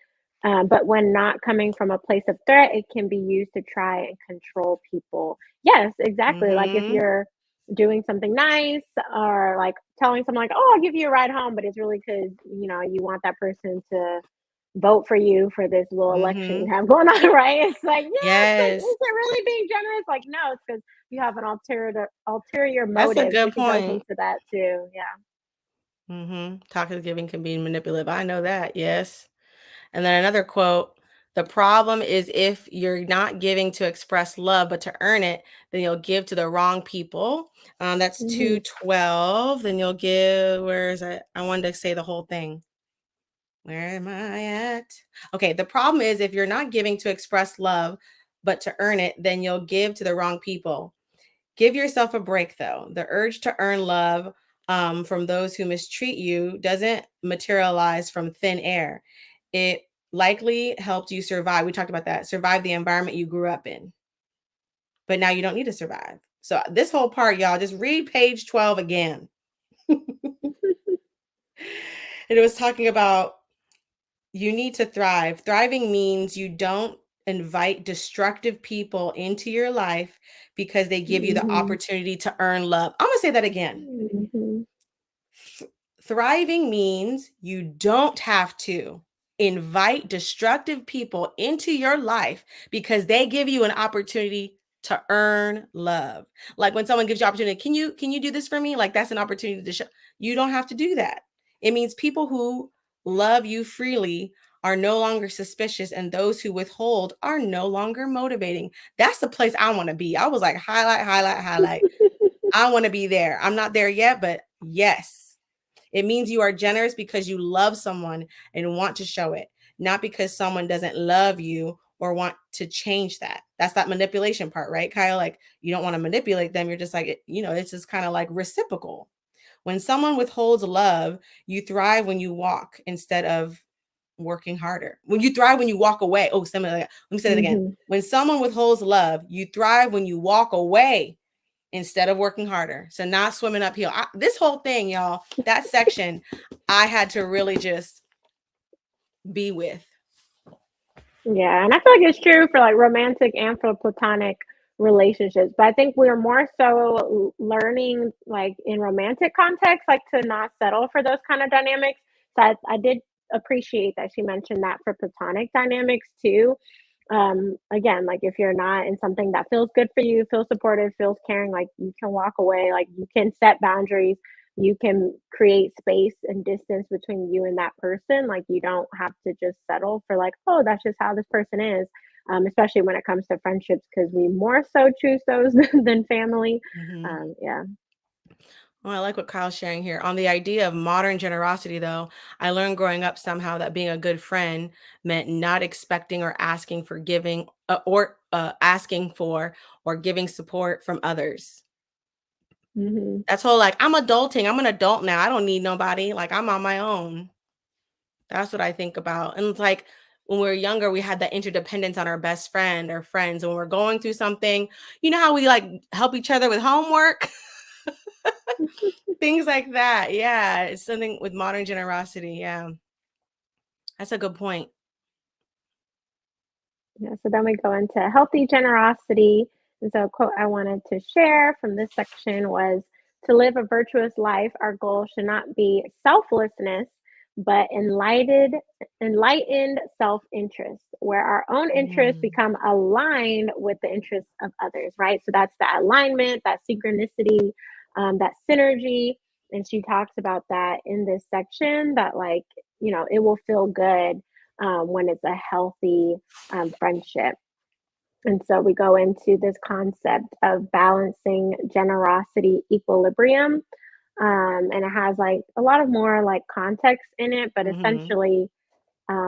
But when not coming from a place of threat, it can be used to try and control people. Yes, exactly. Like if Mm-hmm. you're doing something nice or like telling someone like, "Oh, I'll give you a ride home," but it's really because you want that person to vote for you for this little election you Mm-hmm. have going on, right? It's like, yeah, it's like, is Yes. it really being generous? Like, no, it's because you have an ulterior That's a motive, good which it goes point. into that too. Yeah. Mm-hmm. Toxic giving can be manipulative. I know that. Yes. And then another quote, the problem is if you're not giving to express love, but to earn it, then you'll give to the wrong people. That's Hmm. 212. Then you'll give, where is it? I wanted to say the whole thing. Where am I at? Okay, the problem is if you're not giving to express love, but to earn it, then you'll give to the wrong people. Give yourself a break, though. The urge to earn love from those who mistreat you doesn't materialize from thin air. It likely helped you survive. We talked about that. Survive the environment you grew up in. But now you don't need to survive. So, this whole part, y'all, just read page 12 again. It was talking about you need to thrive. Thriving means you don't invite destructive people into your life because they give you the Hmm. opportunity to earn love. I'm going to say that again. Hmm. Thriving means you don't have to invite destructive people into your life because they give you an opportunity to earn love. Like when someone gives you opportunity, can you do this for me? Like that's an opportunity to show. You don't have to do that. It means people who love you freely are no longer suspicious and those who withhold are no longer motivating. That's the place I want to be. I was like highlight, highlight, highlight. I want to be there. I'm not there yet, but yes. It means you are generous because you love someone and want to show it, not because someone doesn't love you or want to change that. That's that manipulation part, right, Kyle? Like you don't want to manipulate them. You're just like, it's just kind of like reciprocal. When someone withholds love, you thrive when you walk instead of working harder. When you thrive when you walk away. Oh, something like that. Let me say that again. Hmm. When someone withholds love, you thrive when you walk away instead of working harder. So not swimming uphill. This whole thing, y'all, that section, I had to really just be with. Yeah, and I feel like it's true for like romantic and for platonic relationships. But I think we're more so learning like in romantic context, like to not settle for those kind of dynamics. So I did appreciate that she mentioned that for platonic dynamics too. Again, like if you're not in something that feels good for you, feels supportive, feels caring, like you can walk away, like you can set boundaries, you can create space and distance between you and that person. Like you don't have to just settle for like, oh, that's just how this person is. Especially when it comes to friendships, because we more so choose those than family. Mm-hmm. Yeah. Well, I like what Kyle's sharing here. On the idea of modern generosity, though, I learned growing up somehow that being a good friend meant not expecting or asking for giving or asking for or giving support from others. Hmm. That's whole like, I'm adulting. I'm an adult now. I don't need nobody. Like, I'm on my own. That's what I think about. And it's like when we were younger, we had that interdependence on our best friend or friends. When we're going through something, you know how we like help each other with homework? Things like that. Yeah. It's something with modern generosity. Yeah. That's a good point. Yeah, so then we go into healthy generosity. And so, a quote I wanted to share from this section was to live a virtuous life, our goal should not be selflessness, but enlightened self interest, where our own interests Mm, become aligned with the interests of others, right? So, that's that alignment, that synchronicity, that synergy. And she talks about that in this section that, like, it will feel good when it's a healthy friendship. And so we go into this concept of balancing generosity equilibrium. And it has like a lot of more like context in it, but mm-hmm. essentially,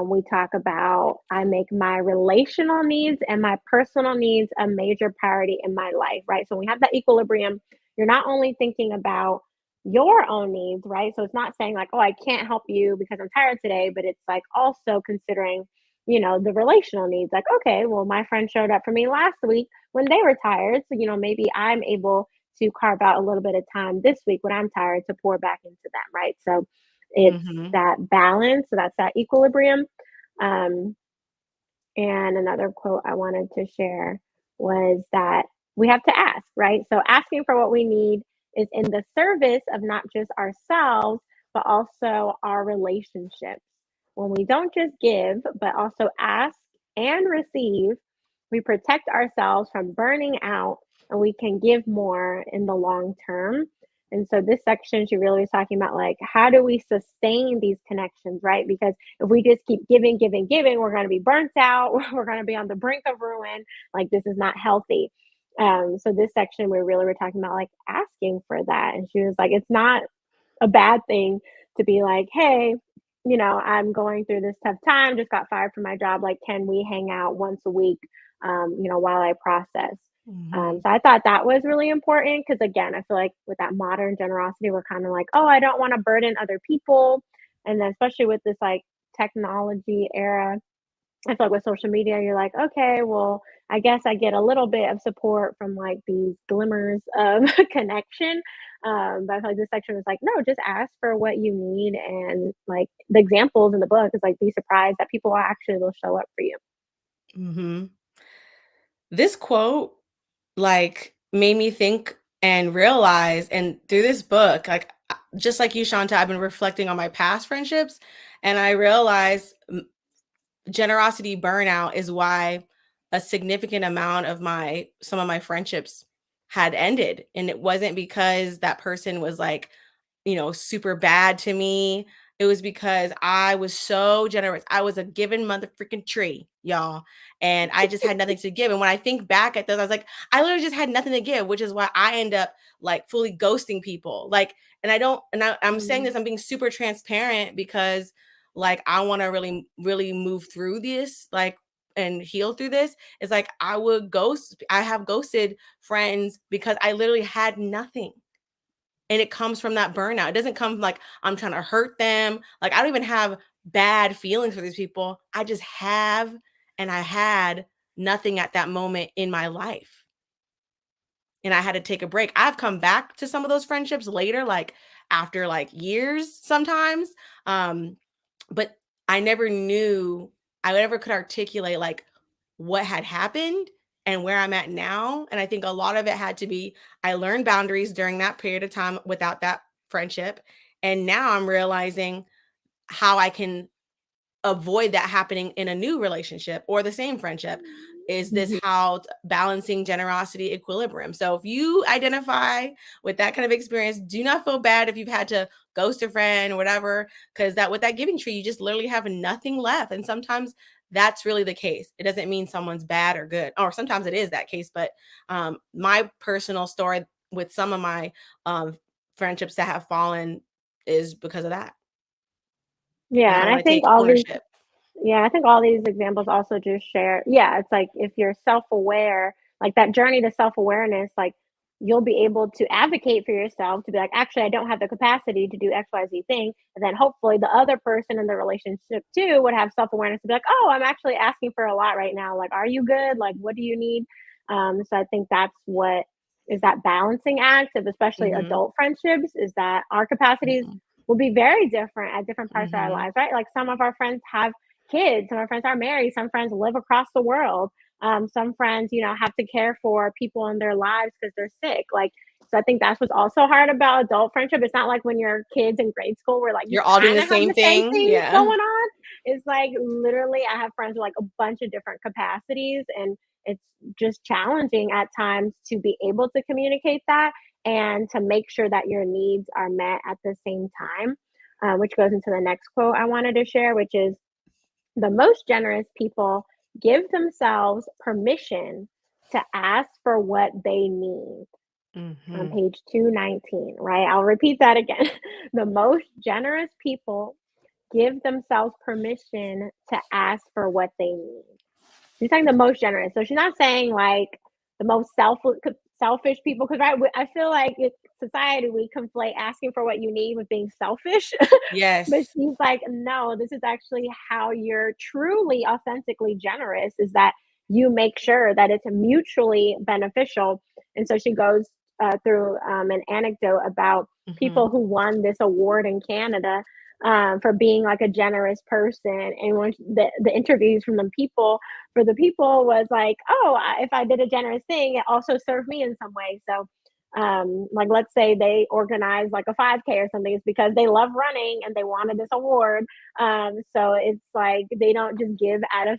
we talk about I make my relational needs and my personal needs a major priority in my life, right? So when we have that equilibrium, you're not only thinking about your own needs, right? So it's not saying like, oh, I can't help you because I'm tired today, but it's like also considering, the relational needs. Like, okay, well, my friend showed up for me last week when they were tired. So, maybe I'm able to carve out a little bit of time this week when I'm tired to pour back into them, right? So it's Mm-hmm. that balance. So that's that equilibrium. Um, And another quote I wanted to share was that we have to ask, right? So asking for what we need is in the service of not just ourselves, but also our relationships. When we don't just give, but also ask and receive, we protect ourselves from burning out and we can give more in the long term. And so this section, she really was talking about like, how do we sustain these connections, right? Because if we just keep giving, giving, giving, we're going to be burnt out. We're going to be on the brink of ruin. Like, this is not healthy. So this section, we really were talking about like asking for that. And she was like, it's not a bad thing to be like, hey, I'm going through this tough time, just got fired from my job. Like, can we hang out once a week, while I process? So I thought that was really important because, again, I feel like with that modern generosity, we're kind of like, oh, I don't want to burden other people. And then, especially with this like technology era, I feel like with social media, you're like, okay, well, I guess I get a little bit of support from like these glimmers of connection. But I feel like this section was like, no, just ask for what you need. And like the examples in the book is like, be surprised that people actually will show up for you. Mm-hmm. This quote like made me think and realize, and through this book, like just like you, Shanta, I've been reflecting on my past friendships, and I realized generosity burnout is why a significant amount of some of my friendships had ended. And it wasn't because that person was like, super bad to me. It was because I was so generous. I was a given mother freaking tree, y'all. And I just had nothing to give. And when I think back at those, I was like, I literally just had nothing to give, which is why I end up like fully ghosting people. Like, and I'm saying this, I'm being super transparent because like I want to really, really move through this, like, and heal through this. It's like I have ghosted friends because I literally had nothing. And it comes from that burnout. It doesn't come from like I'm trying to hurt them. Like I don't even have bad feelings for these people. I just have, and I had nothing at that moment in my life. And I had to take a break. I've come back to some of those friendships later, like after like years sometimes. But I never knew, I never could articulate like what had happened and where I'm at now. And I think a lot of it had to be, I learned boundaries during that period of time without that friendship. And now I'm realizing how I can avoid that happening in a new relationship or the same friendship. Is this how balancing generosity equilibrium? So if you identify with that kind of experience, do not feel bad if you've had to ghost a friend or whatever, because that with that giving tree, you just literally have nothing left. And sometimes that's really the case. It doesn't mean someone's bad or good, or sometimes it is that case. But my personal story with some of my friendships that have fallen is because of that. And Yeah, I and I want to think take all these ownership. Yeah, I think all these examples also just share, yeah, it's like if you're self-aware, like that journey to self-awareness, like you'll be able to advocate for yourself to be like, actually, I don't have the capacity to do XYZ thing. And then hopefully the other person in the relationship too would have self-awareness to be like, oh, I'm actually asking for a lot right now. Like, are you good? Like, what do you need? So I think that's what is that balancing act of especially Mm-hmm. adult friendships is that our capacities Mm-hmm. will be very different at different parts of our Mm-hmm. lives, right? Like some of our friends have kids. Some of our friends are married. Some friends live across the world. Some friends, have to care for people in their lives because they're sick. Like, so I think that's what's also hard about adult friendship. It's not like when you're kids in grade school where like you You're all doing kind the of have same the same thing. things Yeah. going on. It's like literally I have friends with like a bunch of different capacities and it's just challenging at times to be able to communicate that and to make sure that your needs are met at the same time. Which goes into the next quote I wanted to share, which is the most generous people give themselves permission to ask for what they need. On Mm-hmm. page 219, right? I'll repeat that again. The most generous people give themselves permission to ask for what they need. She's saying the most generous. So she's not saying like the most selfish people, because right, I feel like in society we conflate asking for what you need with being selfish. But Yes. she's like, no, this is actually how you're truly authentically generous is that you make sure that it's mutually beneficial. And so she goes through an anecdote about Mm-hmm. people who won this award in Canada. for being like a generous person. And when the interviews from the people was like, oh, if I did a generous thing, it also served me in some way. So like let's say they organize like a 5K or something, it's because they love running and they wanted this award. So it's like they don't just give out of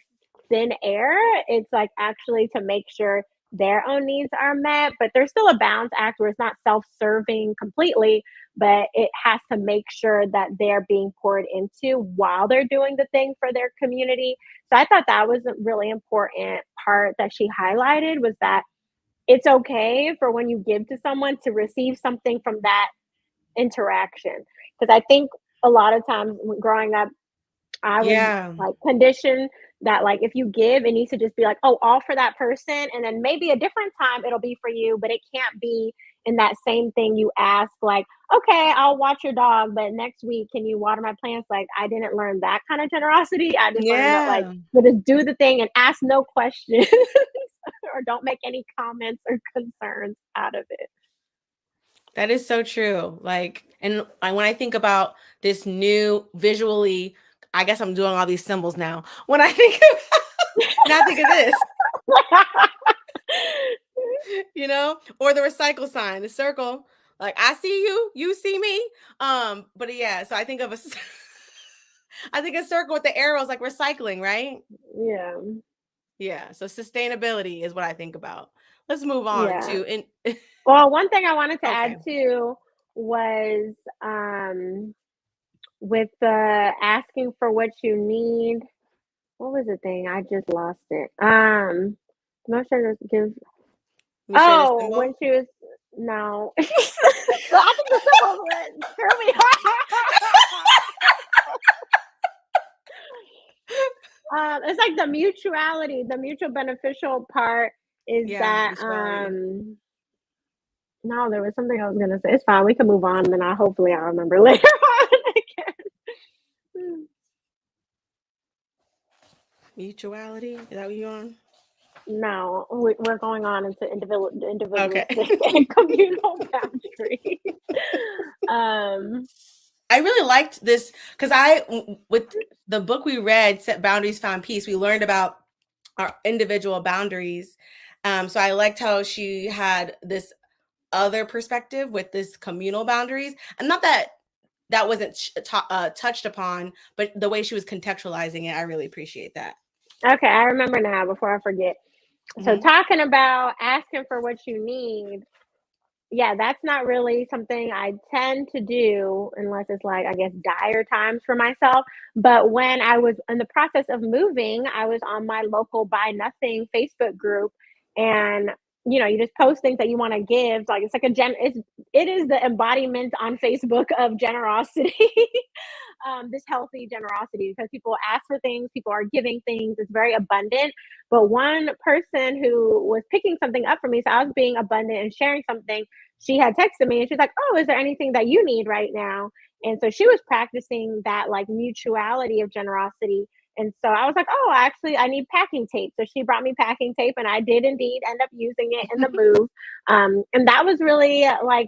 thin air. It's like actually to make sure their own needs are met, but there's still a balance act where it's not self-serving completely, but it has to make sure that they're being poured into while they're doing the thing for their community. So I thought that was a really important part that she highlighted, was that it's okay for when you give to someone to receive something from that interaction. Because I think a lot of times growing up, I was Yeah. like conditioned that like if you give, it needs to just be like, oh, all for that person, and then maybe a different time it'll be for you, but it can't be in that same thing you ask, like, okay, I'll watch your dog, but next week can you water my plants? Like I didn't learn that kind of generosity. I just learned that like Yeah. to just do the thing and ask no questions or don't make any comments or concerns out of it. That is so true. Like, and when I think about this new visually, I guess I'm doing all these symbols now. When I think of, now think of this, or the recycle sign, the circle. Like, I see you, you see me. But yeah, so I think of I think a circle with the arrows, like recycling, right? Yeah. Yeah. So sustainability is what I think about. Let's move on Yeah. to in. Well, one thing I wanted to add Okay. too was with the asking for what you need. What was the thing? I just lost it. Not sure to give. Let me show you the Oh, when symbol. she was no. So I think the symbol threw me. It's like the mutuality, the mutual beneficial part is Yeah, that mutuality. no, there was something I was gonna say. It's fine. We can move on, and then hopefully I'll remember later on again. Mutuality. Is that what you on? No, we're going on into Okay. individualistic and communal boundaries. Um, I really liked this because with the book we read, Set Boundaries, Found Peace, we learned about our individual boundaries. So I liked how she had this other perspective with this communal boundaries, and not that that wasn't touched upon, but the way she was contextualizing it, I really appreciate that. okay, I remember now before I forget. So Hmm. talking about asking for what you need, yeah, that's not really something I tend to do unless it's like, I guess, dire times for myself. But when I was in the process of moving, I was on my local Buy Nothing Facebook group, and you just post things that you want to give. Like it's like it is the embodiment on Facebook of generosity. This healthy generosity, because people ask for things, people are giving things, it's very abundant. But one person who was picking something up for me, so I was being abundant and sharing something, she had texted me and she's like, oh, is there anything that you need right now? And so she was practicing that like mutuality of generosity. And so I was like, oh, actually, I need packing tape. So she brought me packing tape, and I did indeed end up using it in the move. And that was really like,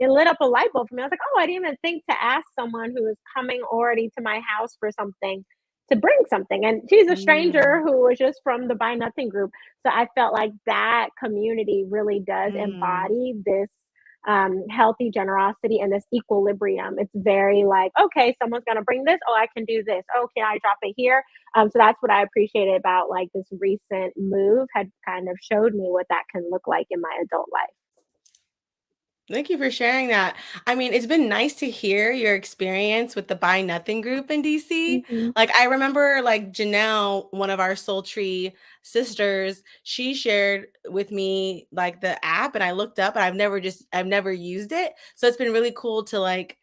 it lit up a light bulb for me. I was like, oh, I didn't even think to ask someone who is coming already to my house for something to bring something. And she's a stranger Mm, who was just from the Buy Nothing group. So I felt like that community really does mm. embody this healthy generosity and this equilibrium. It's very like, okay, someone's gonna bring this. Oh, I can do this. Oh, can I drop it here? So that's what I appreciated about like this recent move, had kind of showed me what that can look like in my adult life. Thank you for sharing that. I mean, it's been nice to hear your experience with the Buy Nothing group in DC. Mm-hmm. Like, I remember, like, Janelle, one of our Soultry sisters, she shared with me, like, the app, and I looked up, and I've never used it. So it's been really cool to, like,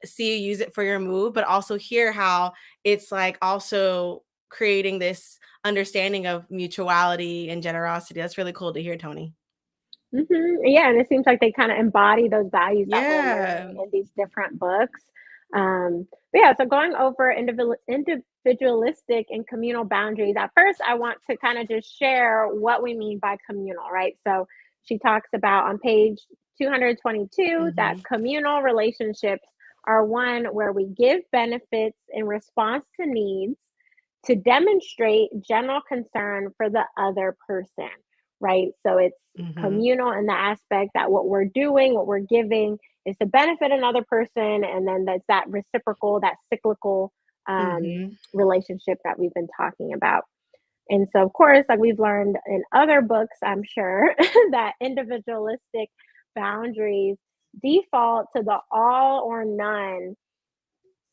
see you use it for your move, but also hear how it's, like, also creating this understanding of mutuality and generosity. That's really cool to hear, Tony. Yeah, and it seems like they kind of embody those values that we're Yeah. learning in these different books. But yeah, so going over individualistic and communal boundaries. At first, I want to kind of just share what we mean by communal, right? So she talks about on page 222 that Mhm. communal relationships are one where we give benefits in response to needs to demonstrate general concern for the other person, right? So it's Mm-hmm. communal in the aspect that what we're doing, what we're giving is to benefit another person. And then there's that reciprocal, that cyclical Mm-hmm. relationship that we've been talking about. And so, of course, like we've learned in other books, I'm sure, that individualistic boundaries default to the all or none.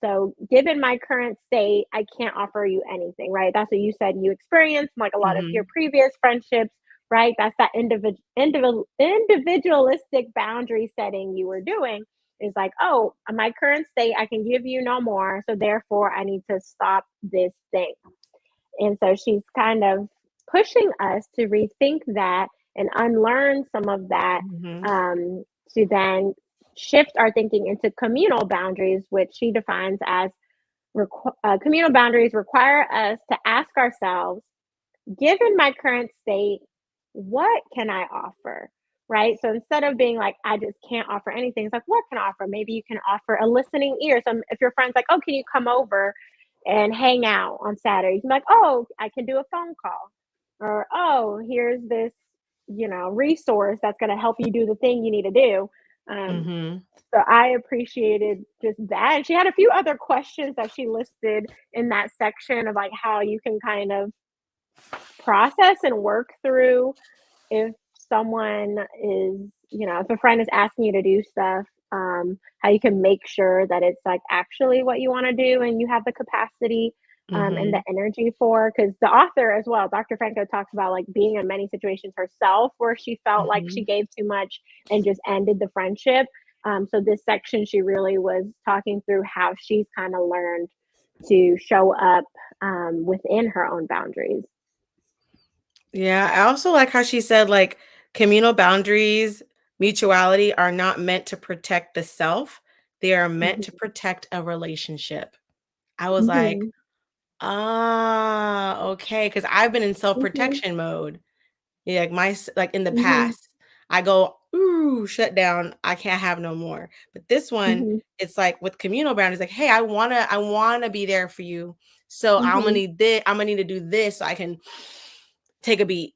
So, given my current state, I can't offer you anything, right? That's what you said you experienced, like a lot of your Mm-hmm. previous friendships, right? That's that individualistic boundary setting you were doing. Is like, oh, my current state, I can give you no more. So, therefore, I need to stop this thing. And so she's kind of pushing us to rethink that and unlearn some of that, Mm-hmm. to then shift our thinking into communal boundaries, which she defines as communal boundaries require us to ask ourselves, given my current state, what can I offer? Right. So instead of being like, I just can't offer anything, it's like, what can I offer? Maybe you can offer a listening ear. So if your friend's like, oh, can you come over and hang out on Saturday? You can be like, oh, I can do a phone call. Or, oh, here's this, resource that's going to help you do the thing you need to do. Um, Mm-hmm. so I appreciated just that. And she had a few other questions that she listed in that section of like how you can kind of process and work through if someone is, if a friend is asking you to do stuff, how you can make sure that it's like actually what you want to do and you have the capacity and Mm-hmm. the energy for. Because the author as well, Dr. Franco, talks about like being in many situations herself where she felt like she Mm-hmm. gave too much and just ended the friendship. So this section, she really was talking through how she's kind of learned to show up within her own boundaries. Yeah, I also like how she said like communal boundaries, mutuality are not meant to protect the self. They are meant to Hmm. protect a relationship. I was like, Hmm. ah, okay, because I've been in Hmm. self-protection mode. Yeah, like in the Hmm. past, I go, ooh, shut down. I can't have no more. But this one, Hmm. it's like with communal boundaries, like, hey, I wanna be there for you. So I'm gonna Hmm. need this, I'm gonna need to do this so I can take a beat,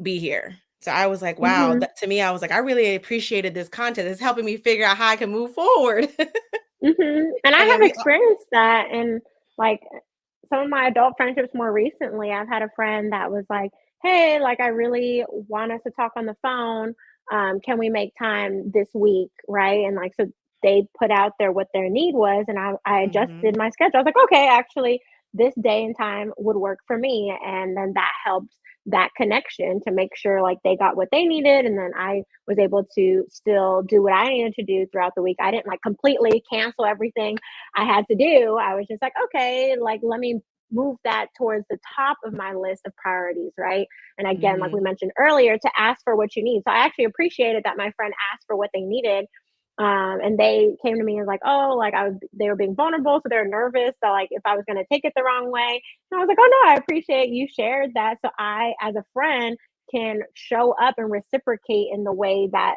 be here. So I was like, wow, Hmm. that to me, I was like, I really appreciated this content. It's helping me figure out how I can move forward. Mhm, and I And then have we experienced that in, like, some of my adult friendships more recently. I've had a friend that was like, "Hey, like, I really want us to talk on the phone. Can we make time this week?" Right? And, like, so they put out there what their need was, and I adjusted Mhm, my schedule. I was like, "Okay, actually, this day and time would work for me," and then that helped that connection to make sure, like, they got what they needed, and then I was able to still do what I needed to do throughout the week. I didn't like completely cancel everything I had to do. I was just like, okay, like let me move that towards the top of my list of priorities, right? And again, like we mhm, mentioned earlier, to ask for what you need. So I actually appreciated that my friend asked for what they needed. And they came to me and like, oh, like they were being vulnerable, so they're nervous that like if I was going to take it the wrong way. And I was like, oh no, I appreciate you shared that, so I, as a friend, can show up and reciprocate in the way that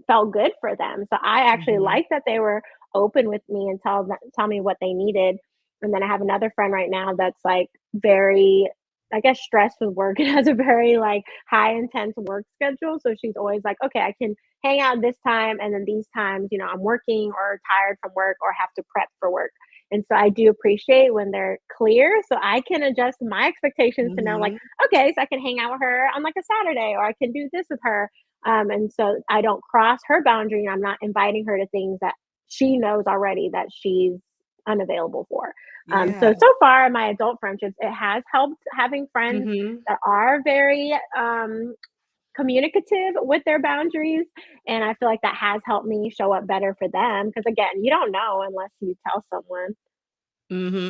felt good for them. So I actually mhm, like that they were open with me and tell me what they needed. And then I have another friend right now that's like very, I guess, stressed with work and has a very like high intense work schedule. So she's always like, okay, I can hang out this time, and then these times, I'm working or tired from work or have to prep for work. And so I do appreciate when they're clear so I can adjust my expectations to know like, mhm, okay, so I can hang out with her on like a Saturday, or I can do this with her. And so I don't cross her boundary, and I'm not inviting her to things that she knows already that she's unavailable for. yeah, So far in my adult friendships, it has helped having friends mhm. that are very communicative with their boundaries. And I feel like that has helped me show up better for them. Because again, you don't know unless you tell someone.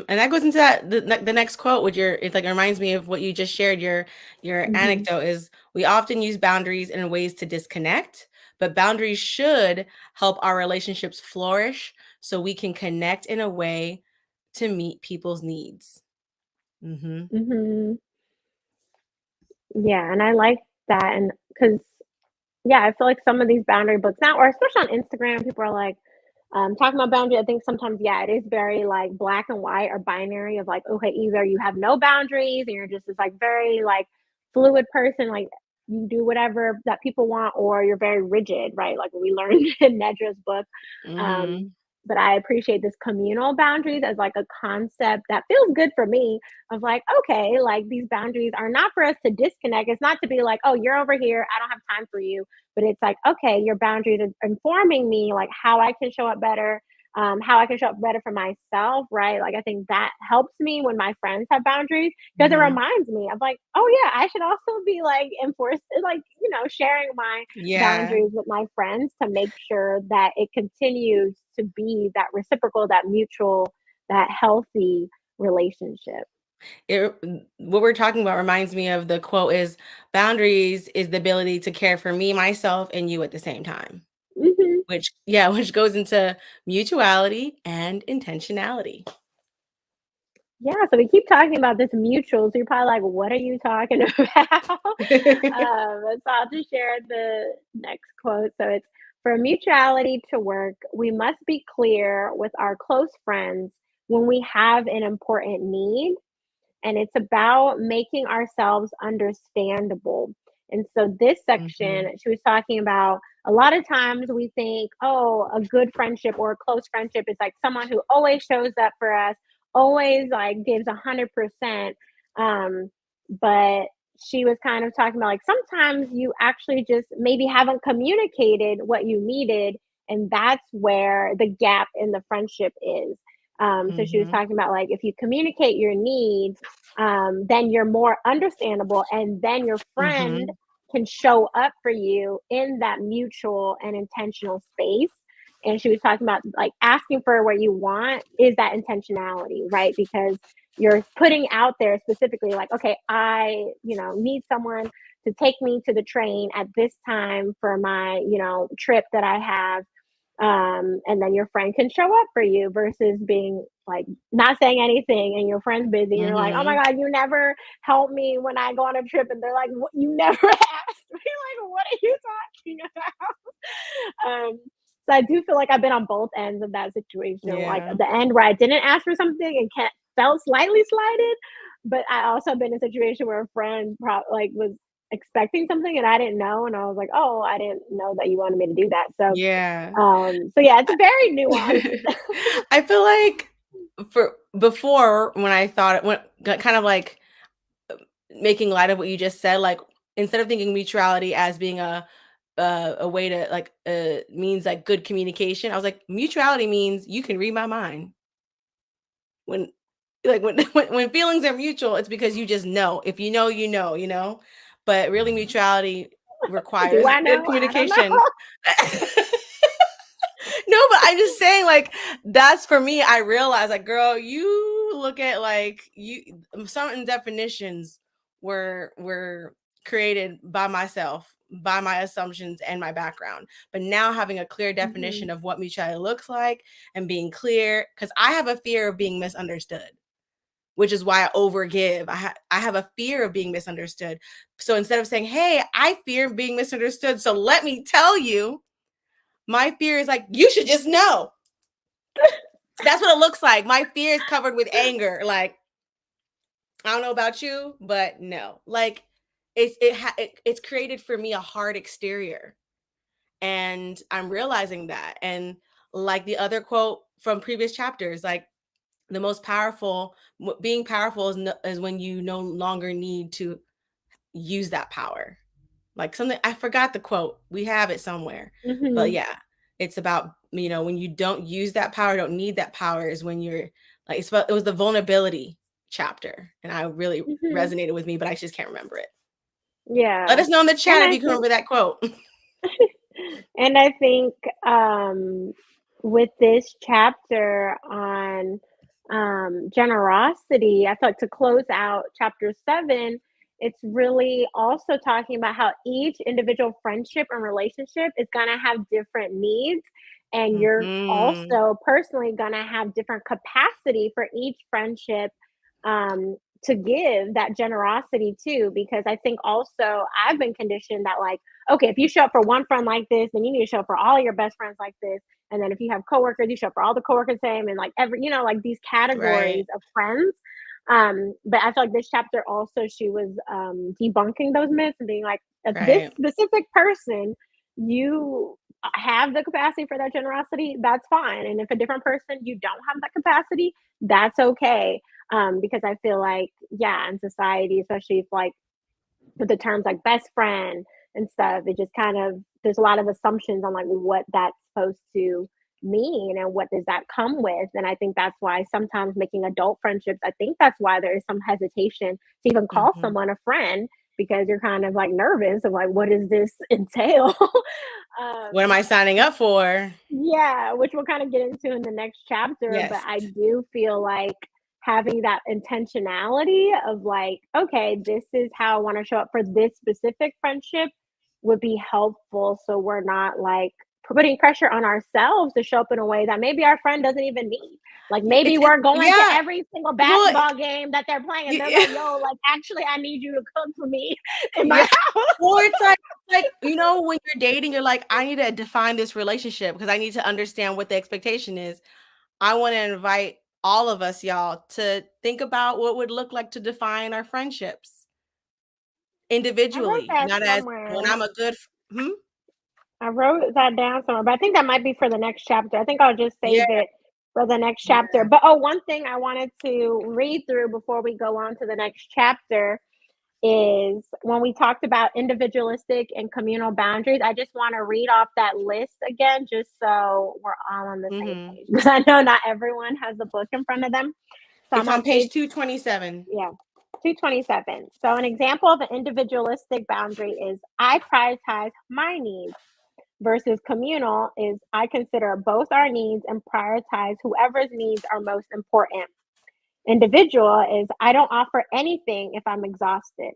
And that goes into that the next quote with your it like reminds me of what you just shared. Your Hmm. anecdote is we often use boundaries in ways to disconnect, but boundaries should help our relationships flourish so we can connect in a way to meet people's needs. Hmm. Hmm. Yeah, and I like that, and because yeah, I feel like some of these boundary books now, or especially on Instagram, people are like, talking about boundaries, I think sometimes, yeah, it is very like black and white or binary of like, okay, either you have no boundaries and you're just this like very like fluid person, like you do whatever that people want, or you're very rigid, right? Like we learned in Nedra's book. Mm-hmm. Um, but I appreciate this communal boundaries as like a concept that feels good for me of like, okay, like these boundaries are not for us to disconnect. It's not to be like, oh, you're over here. I don't have time for you. But it's like, okay, your boundaries are informing me like how I can show up better, how I can show up better for myself, right? Like I think that helps me when my friends have boundaries because it Mm-hmm. reminds me of like, oh yeah, I should also be like enforced, like, sharing my Yeah. boundaries with my friends to make sure that it continues to be that reciprocal, that mutual, that healthy relationship. What we're talking about reminds me of the quote is boundaries is the ability to care for me, myself, and you at the same time. Hmm. Which goes into mutuality and intentionality. Yeah, so we keep talking about this mutual. So you're probably like, what are you talking about? So I'll just share the next quote. So it's for mutuality to work, we must be clear with our close friends when we have an important need, and it's about making ourselves understandable. And so this section, Mhm. she was talking about a lot of times we think, oh, a good friendship or a close friendship is like someone who always shows up for us, always like gives 100%. Um, but she was kind of talking about like sometimes you actually just maybe haven't communicated what you needed, and that's where the gap in the friendship is. So she was Mhm. talking about like if you communicate your needs, then you're more understandable, and then your friend Mhm. can show up for you in that mutual and intentional space. And she was talking about like asking for what you want is that intentionality, right? Because you're putting out there specifically like, okay, I, need someone to take me to the train at this time for my, trip that I have, and then your friend can show up for you versus being like not saying anything and your friend's busy and you're like, oh my Mhm. god, you never help me when I go on a trip, and they're like, what, you never asked me, like what are you talking about? So I do feel like I've been on both ends of that situation, like Yeah. the end where I didn't ask for something and felt slightly slighted, but I also been in a situation where a friend like was expecting something and I didn't know, and I was like, oh, I didn't know that you wanted me to do that. So Yeah. yeah, it's a very nuanced. I feel like for before when I thought it went kind of like making light of what you just said, like instead of thinking mutuality as being a way to like means like good communication, I was like mutuality means you can read my mind. When like when when feelings are mutual, it's because you just know. If you know, you know, you know. But really mutuality Do requires I good know? I don't communication. know. No, but I'm just saying, like, that's for me. I realize, like, girl, you look at like you certain definitions were created by myself, by my assumptions and my background. But now having a clear Hmm. definition of what mutuality looks like and being clear, because I have a fear of being misunderstood, which is why I overgive. I have a fear of being misunderstood. So instead of saying, "Hey, I fear being misunderstood," so let me tell you, my fear is like, you should just know. That's what it looks like. My fear is covered with anger. Like, I don't know about you, but no. Like, it's created for me a hard exterior, and I'm realizing that. And like the other quote from previous chapters, like the most powerful, being powerful is is when you no longer need to use that power. Like something I forgot the quote. We have it somewhere. But Hmm. yeah, it's about, when you don't use that power, don't need that power is when you're like it was the vulnerability chapter and I really Hmm. resonated with me, but I just can't remember it. Let Yeah, us know in the and chat if I you can think remember that quote. and I think with this chapter on generosity, I thought to close out chapter 7, it's really also talking about how each individual friendship and relationship is going to have different needs. And you're Mhm. also personally going to have different capacity for each friendship, to give that generosity too. Because I think also I've been conditioned that, like, okay, if you show up for one friend like this, then you need to show up for all your best friends like this. And then if you have coworkers, you show up for all the coworkers the same, and like every, like these categories of friends. But I feel like this chapter also, she was debunking those myths and being like, this specific person, you have the capacity for that generosity, that's fine. And if a different person, you don't have that capacity, that's okay. Because I feel like, in society, especially if like with the terms like best friend and stuff, it just kind of, there's a lot of assumptions on like what that's supposed to mean and what does that come with. And I think that's why sometimes making adult friendships, I think that's why there is some hesitation to even call someone a friend, because you're kind of like nervous of like, what does this entail? What am I signing up for? Yeah, which we'll kind of get into in the next chapter. Yes. But I do feel like having that intentionality of like, okay, this is how I want to show up for this specific friendship would be helpful. So we're not like putting pressure on ourselves to show up in a way that maybe our friend doesn't even need. Like maybe we're going to every single basketball game that they're playing, and they're like, yo, like actually I need you to cook for me in my house. Or it's like when you're dating, you're like, I need to define this relationship because I need to understand what the expectation is. I want to invite all of us, y'all, to think about what would look like to define our friendships individually, not as when I'm a good. I wrote that down somewhere, but I think that might be for the next chapter. I think I'll just save it for the next chapter. But one thing I wanted to read through before we go on to the next chapter is when we talked about individualistic and communal boundaries. I just want to read off that list again, just so we're all on the same page, because I know not everyone has the book in front of them. So it's on page 227. Yeah, 227. So an example of an individualistic boundary is I prioritize my needs, versus communal is I consider both our needs and prioritize whoever's needs are most important. Individual is I don't offer anything if I'm exhausted.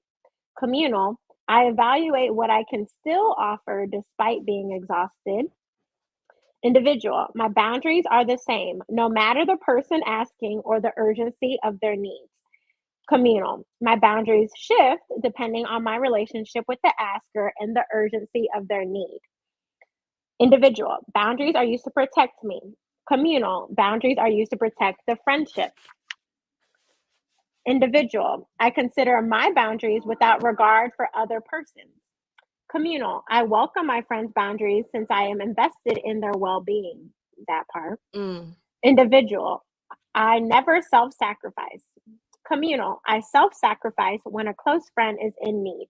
Communal, I evaluate what I can still offer despite being exhausted. Individual, my boundaries are the same, no matter the person asking or the urgency of their needs. Communal, my boundaries shift depending on my relationship with the asker and the urgency of their need. Individual, boundaries are used to protect me. Communal, boundaries are used to protect the friendship. Individual, I consider my boundaries without regard for other persons. Communal, I welcome my friends' boundaries since I am invested in their well-being. That part. Individual, I never self-sacrifice. Communal, I self-sacrifice when a close friend is in need.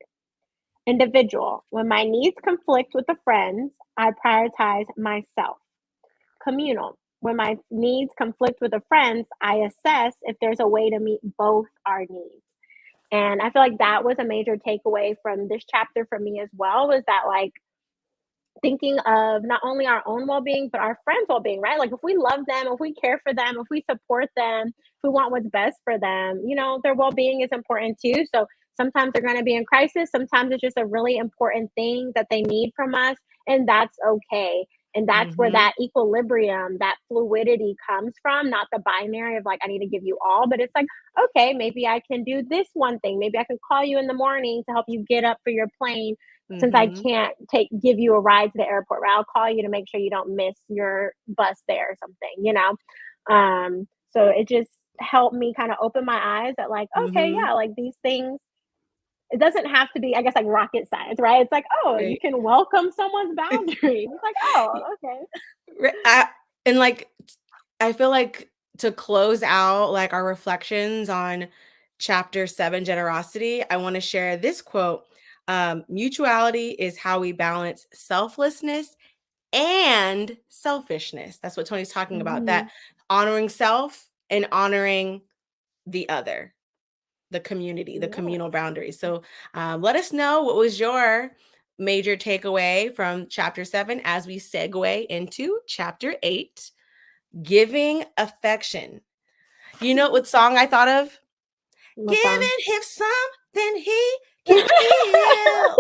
Individual, when my needs conflict with the friends, I prioritize myself. Communal, when my needs conflict with the friends, I assess if there's a way to meet both our needs. And I feel like that was a major takeaway from this chapter for me as well, was that like thinking of not only our own well-being, but our friends' well-being, right? Like if we love them, if we care for them, if we support them, if we want what's best for them, their well-being is important too. So sometimes they're going to be in crisis. Sometimes it's just a really important thing that they need from us, and that's okay. And that's where that equilibrium, that fluidity comes from, not the binary of like, I need to give you all, but it's like, okay, maybe I can do this one thing. Maybe I can call you in the morning to help you get up for your plane. Since I can't give you a ride to the airport, right? I'll call you to make sure you don't miss your bus there or something, So it just helped me kind of open my eyes that like, okay, like these things, it doesn't have to be, I guess, like rocket science, right? It's like, you can welcome someone's boundaries. It's like, okay. And like, I feel like to close out like our reflections on chapter 7, generosity, I want to share this quote. Mutuality is how we balance selflessness and selfishness. That's what Tony's talking about, that honoring self and honoring the other, the community, the communal boundaries. So let us know what was your major takeaway from chapter 7 as we segue into chapter 8, giving affection. You know what song I thought of? Giving him something he can feel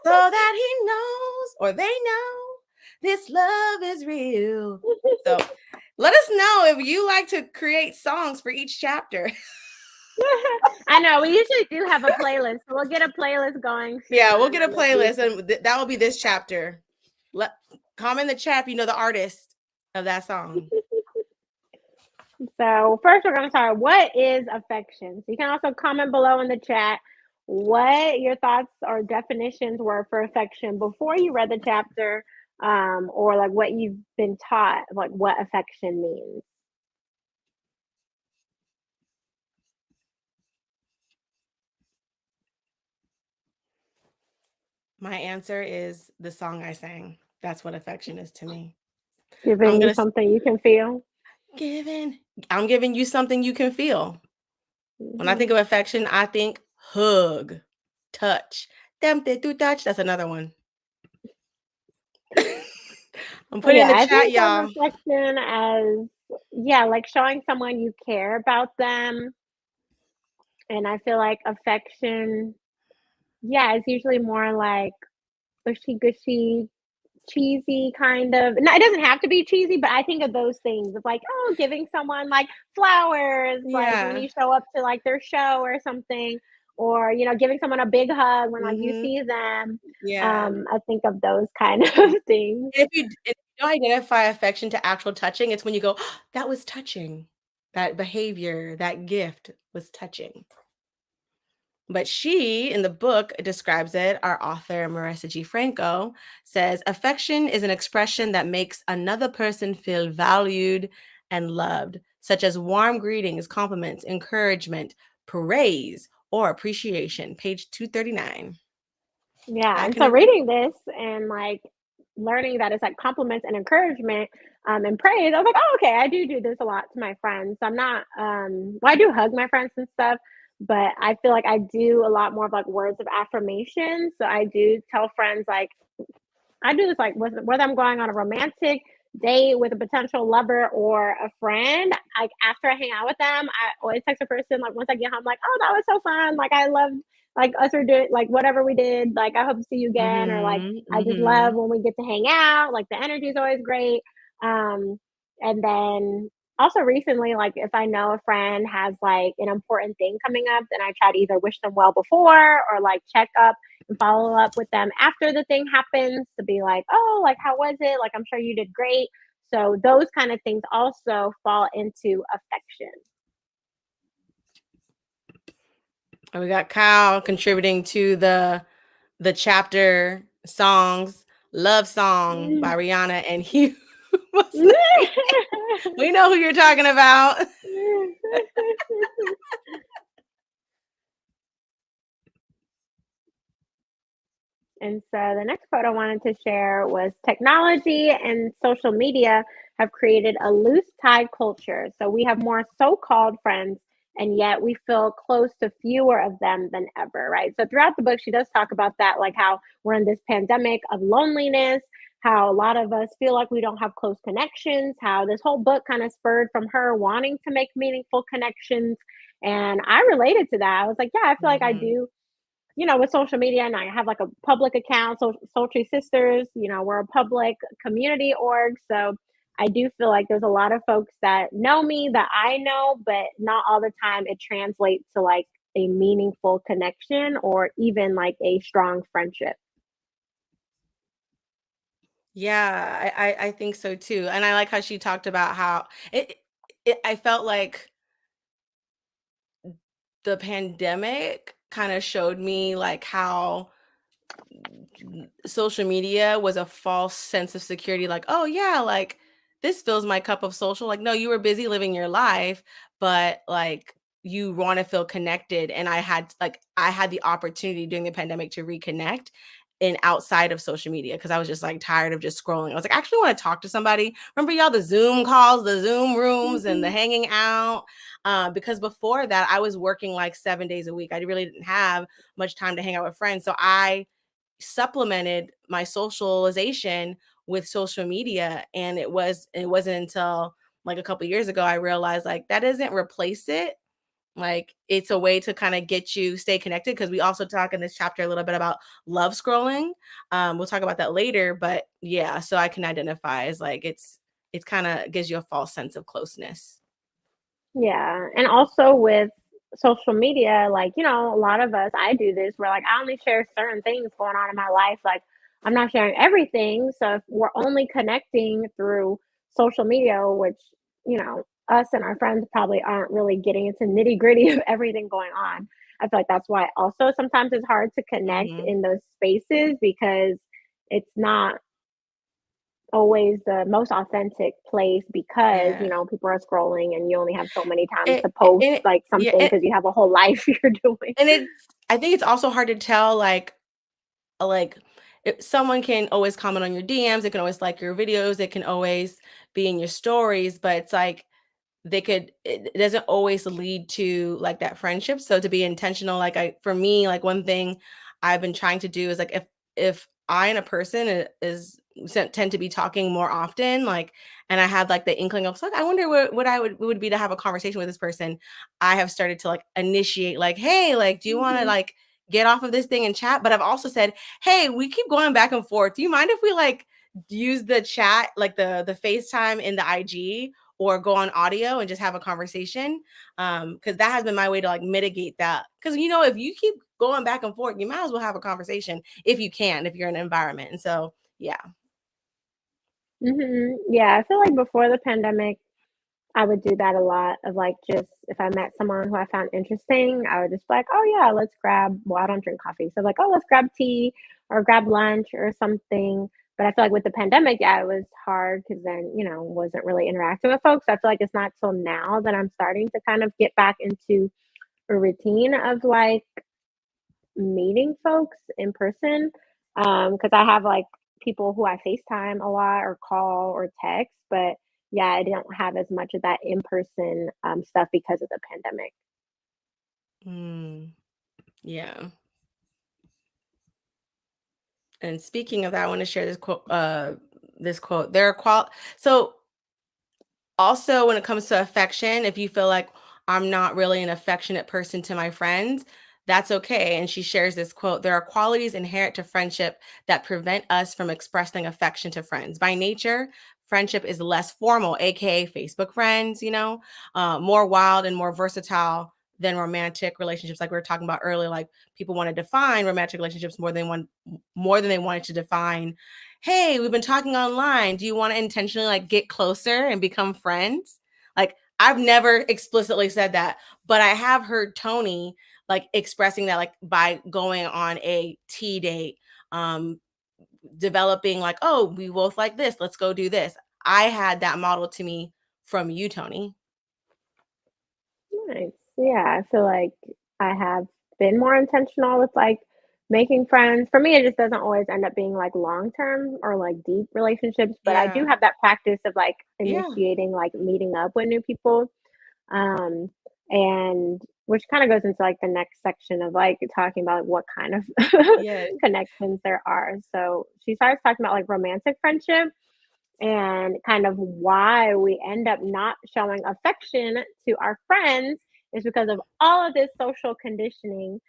so that he knows, or they know, this love is real. So let us know if you like to create songs for each chapter. I know we usually do have a playlist, so we'll get a playlist going soon. Yeah, we'll get a playlist, and that will be this chapter. Comment in the chat if you know the artist. of that song. So first we're gonna start. What is affection? So you can also comment below in the chat what your thoughts or definitions were for affection before you read the chapter, or like what you've been taught, like what affection means. My answer is the song I sang. That's what affection is to me. I'm Giving you gonna something you can feel. giving. I'm giving you something you can feel. When I think Mhm. of affection, I think hug, touch. Tempted to touch. That's another one. I'm putting in Yeah, the I chat, think of y'all. affection as, yeah, like showing someone you care about them. And I feel like affection, yeah, it's usually more like gushy gushy, cheesy kind of. No, it doesn't have to be cheesy, but I think of those things of like, oh, giving someone like flowers, like when Yeah. you show up to like their show or something, or giving someone a big hug when like you Mhm. see them. Yeah. I think of those kind of things. If you don't identify affection to actual touching, it's when you go, "That was touching. That behavior, that gift was touching." But she, in the book, describes it. Our author, Marisa G. Franco, says affection is an expression that makes another person feel valued and loved, such as warm greetings, compliments, encouragement, praise, or appreciation. Page 239. Yeah, I and can so agree. reading this and like learning that it's like compliments and encouragement, and praise, I was like, oh, okay, I do this a lot to my friends. I'm not, well, I do hug my friends and stuff, but I feel like I do a lot more of like words of affirmation. So I do tell friends like, I do this like whether I'm going on a romantic date with a potential lover or a friend. Like after I hang out with them, I always text a person like once I get home, like, "Oh, that was so fun! Like I loved like us or doing like whatever we did. Like I hope to see you again." Or like Mhm, I just love mhm. when we get to hang out. Like the energy is always great. Um, and then also recently, like if I know a friend has like an important thing coming up, then I try to either wish them well before or like check up and follow up with them after the thing happens to be like, oh, like, how was it? Like, I'm sure you did great. So, those kind of things also fall into affection. And we got Kyle contributing to the chapter songs, Love Song by Rihanna, and he was like, we know who you're talking about. And so the next quote I wanted to share was technology and social media have created a loose tied culture. So we have more so called friends, and yet we feel close to fewer of them than ever, right? So throughout the book, she does talk about that, like how we're in this pandemic of loneliness, how a lot of us feel like we don't have close connections, how this whole book kind of spurred from her wanting to make meaningful connections. And I related to that. I was like, yeah, I feel like I Mhm. do with social media, and I have like a public account, so Soultry Sisters, we're a public community org. So I do feel like there's a lot of folks that know me that I know, but not all the time it translates to like a meaningful connection or even like a strong friendship. Yeah, I think so too. And I like how she talked about how I felt like the pandemic kind of showed me like how social media was a false sense of security, like, oh yeah, like this fills my cup of social. Like, no, you were busy living your life, but like you want to feel connected. And I had the opportunity during the pandemic to reconnect in outside of social media because I was just like tired of just scrolling. I was like, I actually want to talk to somebody. Remember y'all the Zoom calls, the Zoom rooms, and the Mhm. hanging out. Because before that, I was working like 7 days a week. I really didn't have much time to hang out with friends. So I supplemented my socialization with social media, and it wasn't until like a couple years ago I realized like that doesn't replace it. Like it's a way to kind of get you stay connected, because we also talk in this chapter a little bit about love scrolling. We'll talk about that later, but yeah, so I can identify as like it's kind of gives you a false sense of closeness. Yeah, and also with social media, like, a lot of us, I do this where like I only share certain things going on in my life. Like I'm not sharing everything. So if we're only connecting through social media, which, you know, us and our friends probably aren't really getting into nitty gritty of everything going on. I feel like that's why also sometimes it's hard to connect Mm-hmm. in those spaces because it's not always the most authentic place because, you Yeah. know, people are scrolling and you only have so many times to post And like yeah, something because you have a whole life you're doing. and it's I think it's also hard to tell like if someone can always comment on your DMs, they can always like your videos, they can always be in your stories, but it's like it doesn't always lead to like that friendship. So to be intentional, like for me, like one thing I've been trying to do is like if I and a person tend to be talking more often, like, and I have like the inkling of like, I wonder what I would be to have a conversation with this person. I have started to like initiate like, hey, like, do you want to Mhm. like get off of this thing and chat? But I've also said, hey, we keep going back and forth. Do you mind if we like use the chat, like the FaceTime in the IG, or go on audio and just have a conversation? Because that has been my way to like mitigate that. Because you know, if you keep going back and forth, you might as well have a conversation if you can, if you're in an environment. And so, yeah. Yeah, I feel like before the pandemic, I would do that a lot of like just if I met someone who I found interesting, I would just be like, oh yeah, let's grab, well, I don't drink coffee. So like, oh, let's grab tea or grab lunch or something. But I feel like with the pandemic, yeah, it was hard because then, you know, wasn't really interacting with folks. I feel like it's not till now that I'm starting to kind of get back into a routine of like meeting folks in person. Because I have like people who I FaceTime a lot or call or text, but yeah, I don't have as much of that in person stuff because of the pandemic. Mm, yeah. And speaking of that, I want to share this quote. This quote. There are So also, when it comes to affection, if you feel like I'm not really an affectionate person to my friends, that's okay. And she shares this quote: there are qualities inherent to friendship that prevent us from expressing affection to friends. By nature, friendship is less formal, aka Facebook friends, more wild and more versatile than romantic relationships, like we were talking about earlier. Like people want to define romantic relationships more than they wanted to define, hey, we've been talking online. Do you want to intentionally like get closer and become friends? Like I've never explicitly said that, but I have heard Tony like expressing that like by going on a tea date, um, developing like, oh, we both like this. Let's go do this. I had that model to me from you, Tony. Nice. Yeah, I feel like I have been more intentional with like making friends. For me, it just doesn't always end up being like long term or like deep relationships, but I do Yeah. have that practice of like Yeah. initiating like meeting up with new people. Um, and which kind of goes into like the next section of like talking about what kind of Yes. connections there are. So she starts talking about like romantic friendship and kind of why we end up not showing affection to our friends is because of all of this social conditioning.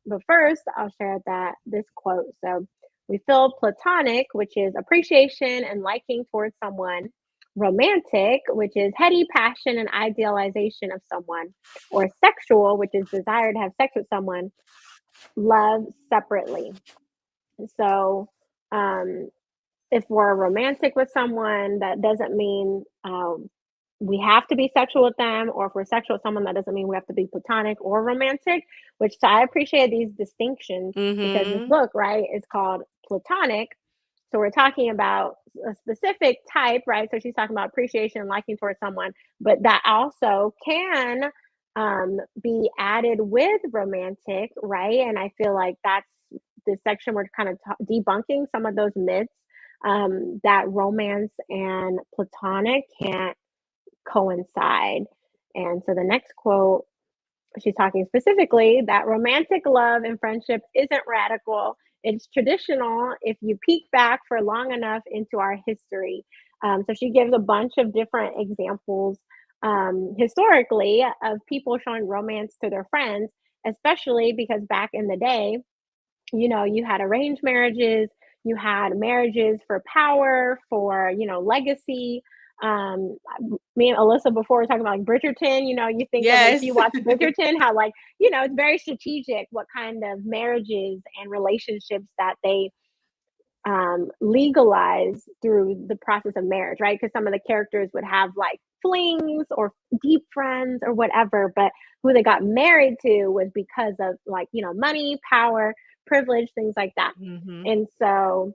But first, I'll share that this quote. So, we feel platonic, which is appreciation and liking towards someone, romantic, which is heady passion and idealization of someone, or sexual, which is desire to have sex with someone, love separately. So, um, if we're romantic with someone, that doesn't mean we have to be sexual with them, or if we're sexual with someone, that doesn't mean we have to be platonic or romantic. Which so I appreciate these distinctions because this Mm-hmm. book, right, is called Platonic. So we're talking about a specific type, right? So she's talking about appreciation and liking towards someone, but that also can be added with romantic, right? And I feel like that's this section we're kind of debunking some of those myths that romance and platonic can't coincide. And so the next quote, she's talking specifically that romantic love and friendship isn't radical. It's traditional if you peek back for long enough into our history. So she gives a bunch of different examples historically of people showing romance to their friends, especially because back in the day, you know, you had arranged marriages, you had marriages for power, for, you know, legacy. Um, Me and Alyssa before we talking about like Bridgerton, you know, you think of if Yes. you watch Bridgerton, how like, you know, it's very strategic what kind of marriages and relationships that they legalized through the process of marriage, right? Because some of the characters would have like flings or deep friends or whatever, but who they got married to was because of like, money, power, privilege, things like that. Mm-hmm. And so,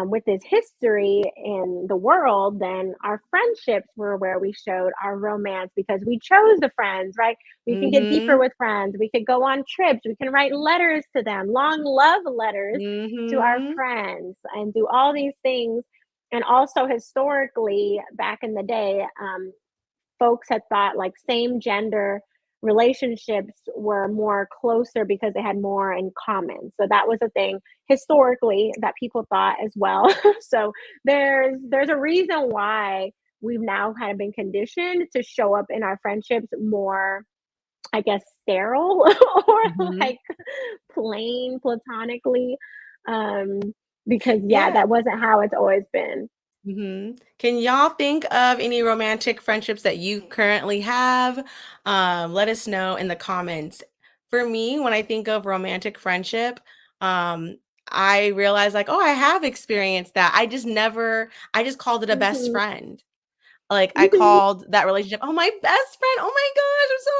with this history in the world, then our friendships were where we showed our romance because we chose the friends, right? We can get deeper Mm-hmm. with friends. We could go on trips. We can write letters to them, long love letters to our Mm-hmm. friends, and do all these things. And also, historically, back in the day, folks had thought like same gender relationships were more closer because they had more in common. So that was a thing historically that people thought as well. So there's a reason why we've now kind of been conditioned to show up in our friendships more, I guess, sterile or Mm-hmm. like plain platonically. Um, because yeah, Yeah. that wasn't how it's always been. Mm-hmm. Can y'all think of any romantic friendships that you currently have? Let us know in the comments. For me, when I think of romantic friendship, um, I realize like, oh, I have experienced that. I just called it a best Hmm. friend. Like I Hmm. called that relationship, oh my best friend. Oh my gosh, I'm so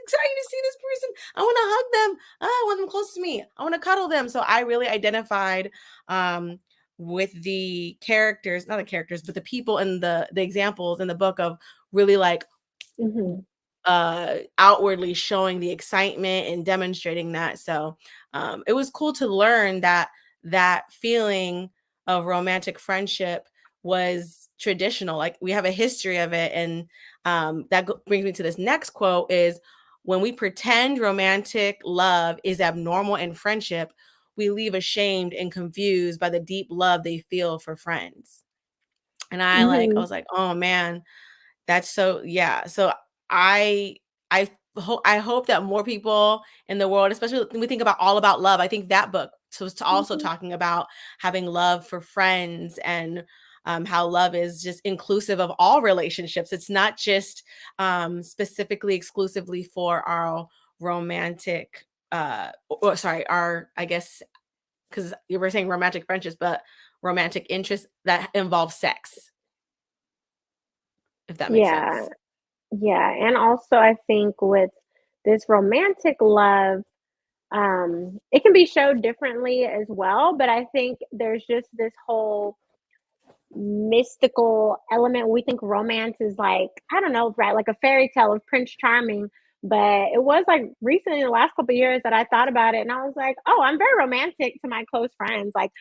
excited to see this person. I want to hug them. I want them close to me. I want to cuddle them. So I really identified um with the characters, not the characters, but the people in the examples in the book of really like Hmm. outwardly showing the excitement and demonstrating that. So it was cool to learn that that feeling of romantic friendship was traditional. Like we have a history of it. And brings me to this next quote is when we pretend romantic love is abnormal in friendship, we leave ashamed and confused by the deep love they feel for friends. And I Hmm. was like, oh man, that's so yeah. So I I hope that more people in the world, especially when we think about All About Love, I think that book was also Mhm, talking about having love for friends and how love is just inclusive of all relationships. It's not just specifically exclusively for our romantic or sorry, our I guess because you were saying romantic friendships, but romantic interests that involve sex, if that makes yeah, sense. yeah, and also I think with this romantic love, it can be showed differently as well, but I think there's just this whole mystical element. We think romance is like, I don't know, right, like a fairy tale of Prince Charming, but it was like recently in the last couple of years that I thought about it and I was like, oh, I'm very romantic to my close friends. Like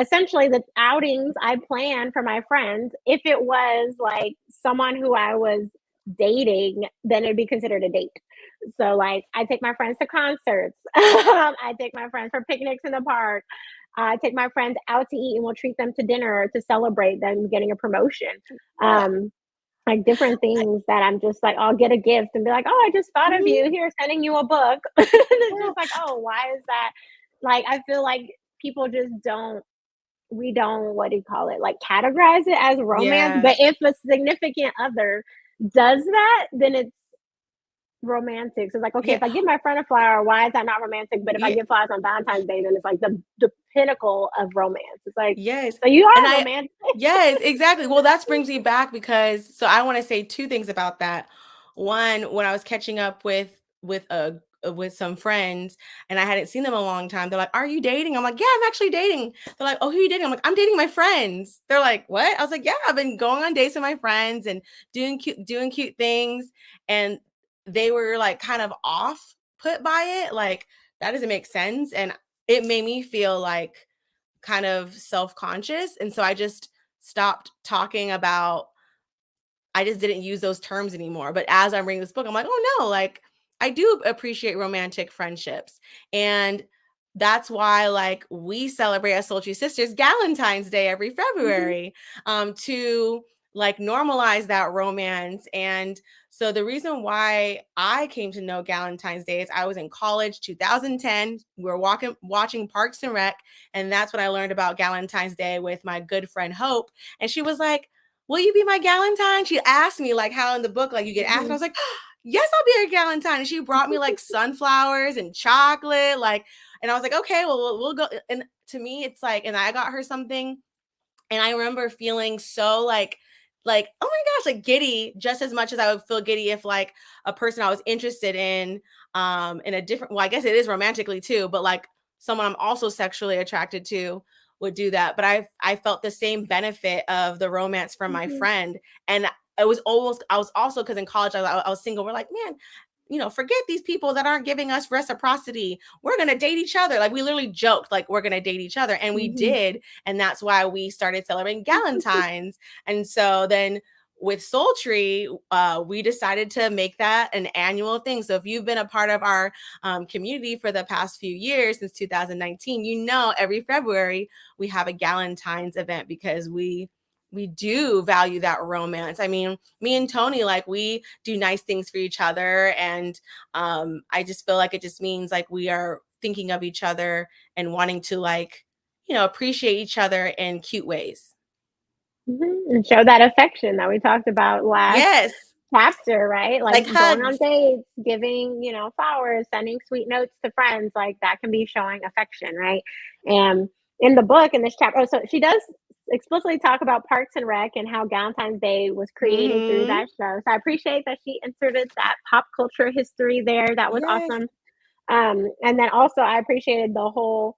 essentially the outings I plan for my friends, if it was like someone who I was dating, then it'd be considered a date. So like I take my friends to concerts. I take my friends for picnics in the park. I take my friends out to eat and we'll treat them to dinner to celebrate them getting a promotion. Yeah. Um, like different things that I'm just like, I'll get a gift and be like, oh, I just thought of Mhm. you. Here, sending you a book. And it's Yeah. just like, oh, why is that? Like, I feel like people just don't, we don't, what do you call it? Like, categorize it as romance. Yeah. But if a significant other does that, then it's romantic. So it's like, okay, Yeah. if I give my friend a flower, why is that not romantic? But if I Yeah. give flowers on Valentine's Day, then it's like the pinnacle of romance. It's like, Yes. so you And are I romantic. yes, exactly. Well, that brings me back because so I want to say two things about that. One, when I was catching up with some friends and I hadn't seen them in a long time, they're like, "Are you dating?" I'm like, "Yeah, I'm actually dating." They're like, "Oh, who are you dating?" I'm like, "I'm dating my friends." They're like, "What?" I was like, "Yeah, I've been going on dates with my friends and doing cute things." And they were like kind of off put by it, like that doesn't make sense. And it made me feel like kind of self-conscious. And so I just stopped talking about, I just didn't use those terms anymore. But as I'm reading this book, I'm like, oh no, like I do appreciate romantic friendships. And that's why like we celebrate as Sultry Sisters Galentine's Day every Mhm, February to like normalize that romance. And so the reason why I came to know Galentine's Day is I was in college 2010. We were watching Parks and Rec. And that's when I learned about Galentine's Day with my good friend Hope. And she was like, will you be my Galentine? She asked me like how in the book, like you get asked. And I mhm, was like, yes, I'll be your Galentine. And she brought me like sunflowers and chocolate, like, and I was like, okay, well, we'll go. And to me, it's like, and I got her something, and I remember feeling so like, oh my gosh, like giddy, just as much as I would feel giddy if like a person I was interested in a different, well, I guess it is romantically too, but like someone I'm also sexually attracted to would do that. But I felt the same benefit of the romance from my friend. And I was also, because in college I was single. We're like, man, forget these people that aren't giving us reciprocity. We're going to date each other. Like we literally joked, like we're going to date each other. And we did. And that's why we started celebrating Galentine's. And so then with Soultry, we decided to make that an annual thing. So if you've been a part of our community for the past few years, since 2019, every February we have a Galentine's event, because we do value that romance. I mean, me and Tony, like we do nice things for each other. And I just feel like it just means like we are thinking of each other and wanting to like, appreciate each other in cute ways. And show that affection that we talked about last Yes. chapter, right? Like going on hugs. dates, giving, flowers, sending sweet notes to friends, like that can be showing affection, right? And in the book, in this chapter, so she does explicitly talk about Parks and Rec and how Valentine's Day was created through that show. So I appreciate that she inserted that pop culture history there. That was awesome. And then also I appreciated the whole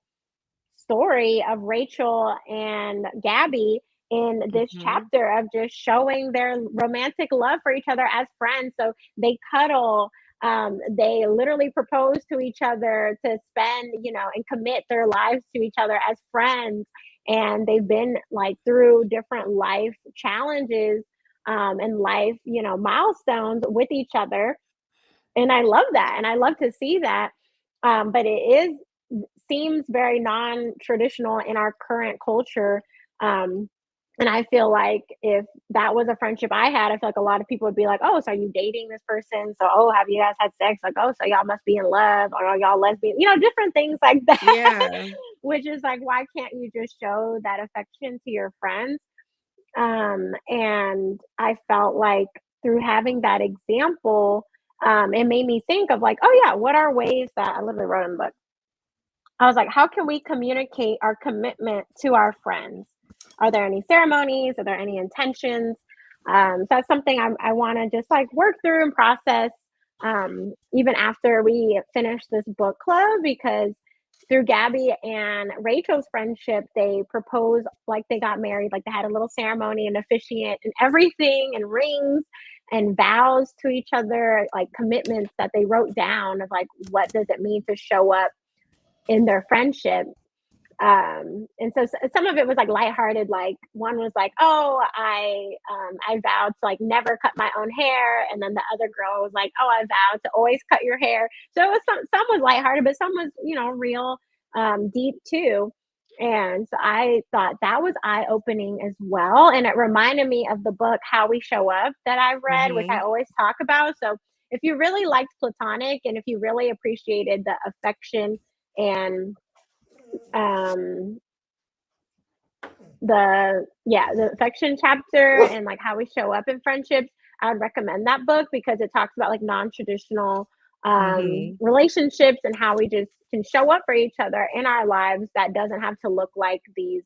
story of Rachel and Gabby in this chapter of just showing their romantic love for each other as friends. So they cuddle, they literally propose to each other to spend, and commit their lives to each other as friends. And they've been like through different life challenges and life, milestones with each other. And I love that. And I love to see that. But seems very non-traditional in our current culture. And I feel like if that was a friendship I had, I feel like a lot of people would be like, oh, so are you dating this person? So, oh, have you guys had sex? Like, oh, so y'all must be in love, or are y'all lesbian? Different things like that. Yeah. Which is like, why can't you just show that affection to your friends? And I felt like through having that example, it made me think of like, oh yeah, what are ways that I literally wrote in the book. I was like, how can we communicate our commitment to our friends? Are there any ceremonies? Are there any intentions? So that's something I want to just like work through and process even after we finish this book club, because through Gabby and Rachel's friendship, they proposed, like they got married, like they had a little ceremony and officiant and everything, and rings and vows to each other, like commitments that they wrote down of like, what does it mean to show up in their friendship. And so some of it was like lighthearted. Like one was like, oh, I vowed to like never cut my own hair. And then the other girl was like, oh, I vowed to always cut your hair. So it was some was lighthearted, but some was, real deep too. And so I thought that was eye-opening as well. And it reminded me of the book, How We Show Up, that I read, which I always talk about. So if you really liked Platonic, and if you really appreciated the affection and the affection chapter and like how we show up in friendships, I would recommend that book, because it talks about like non-traditional relationships and how we just can show up for each other in our lives that doesn't have to look like these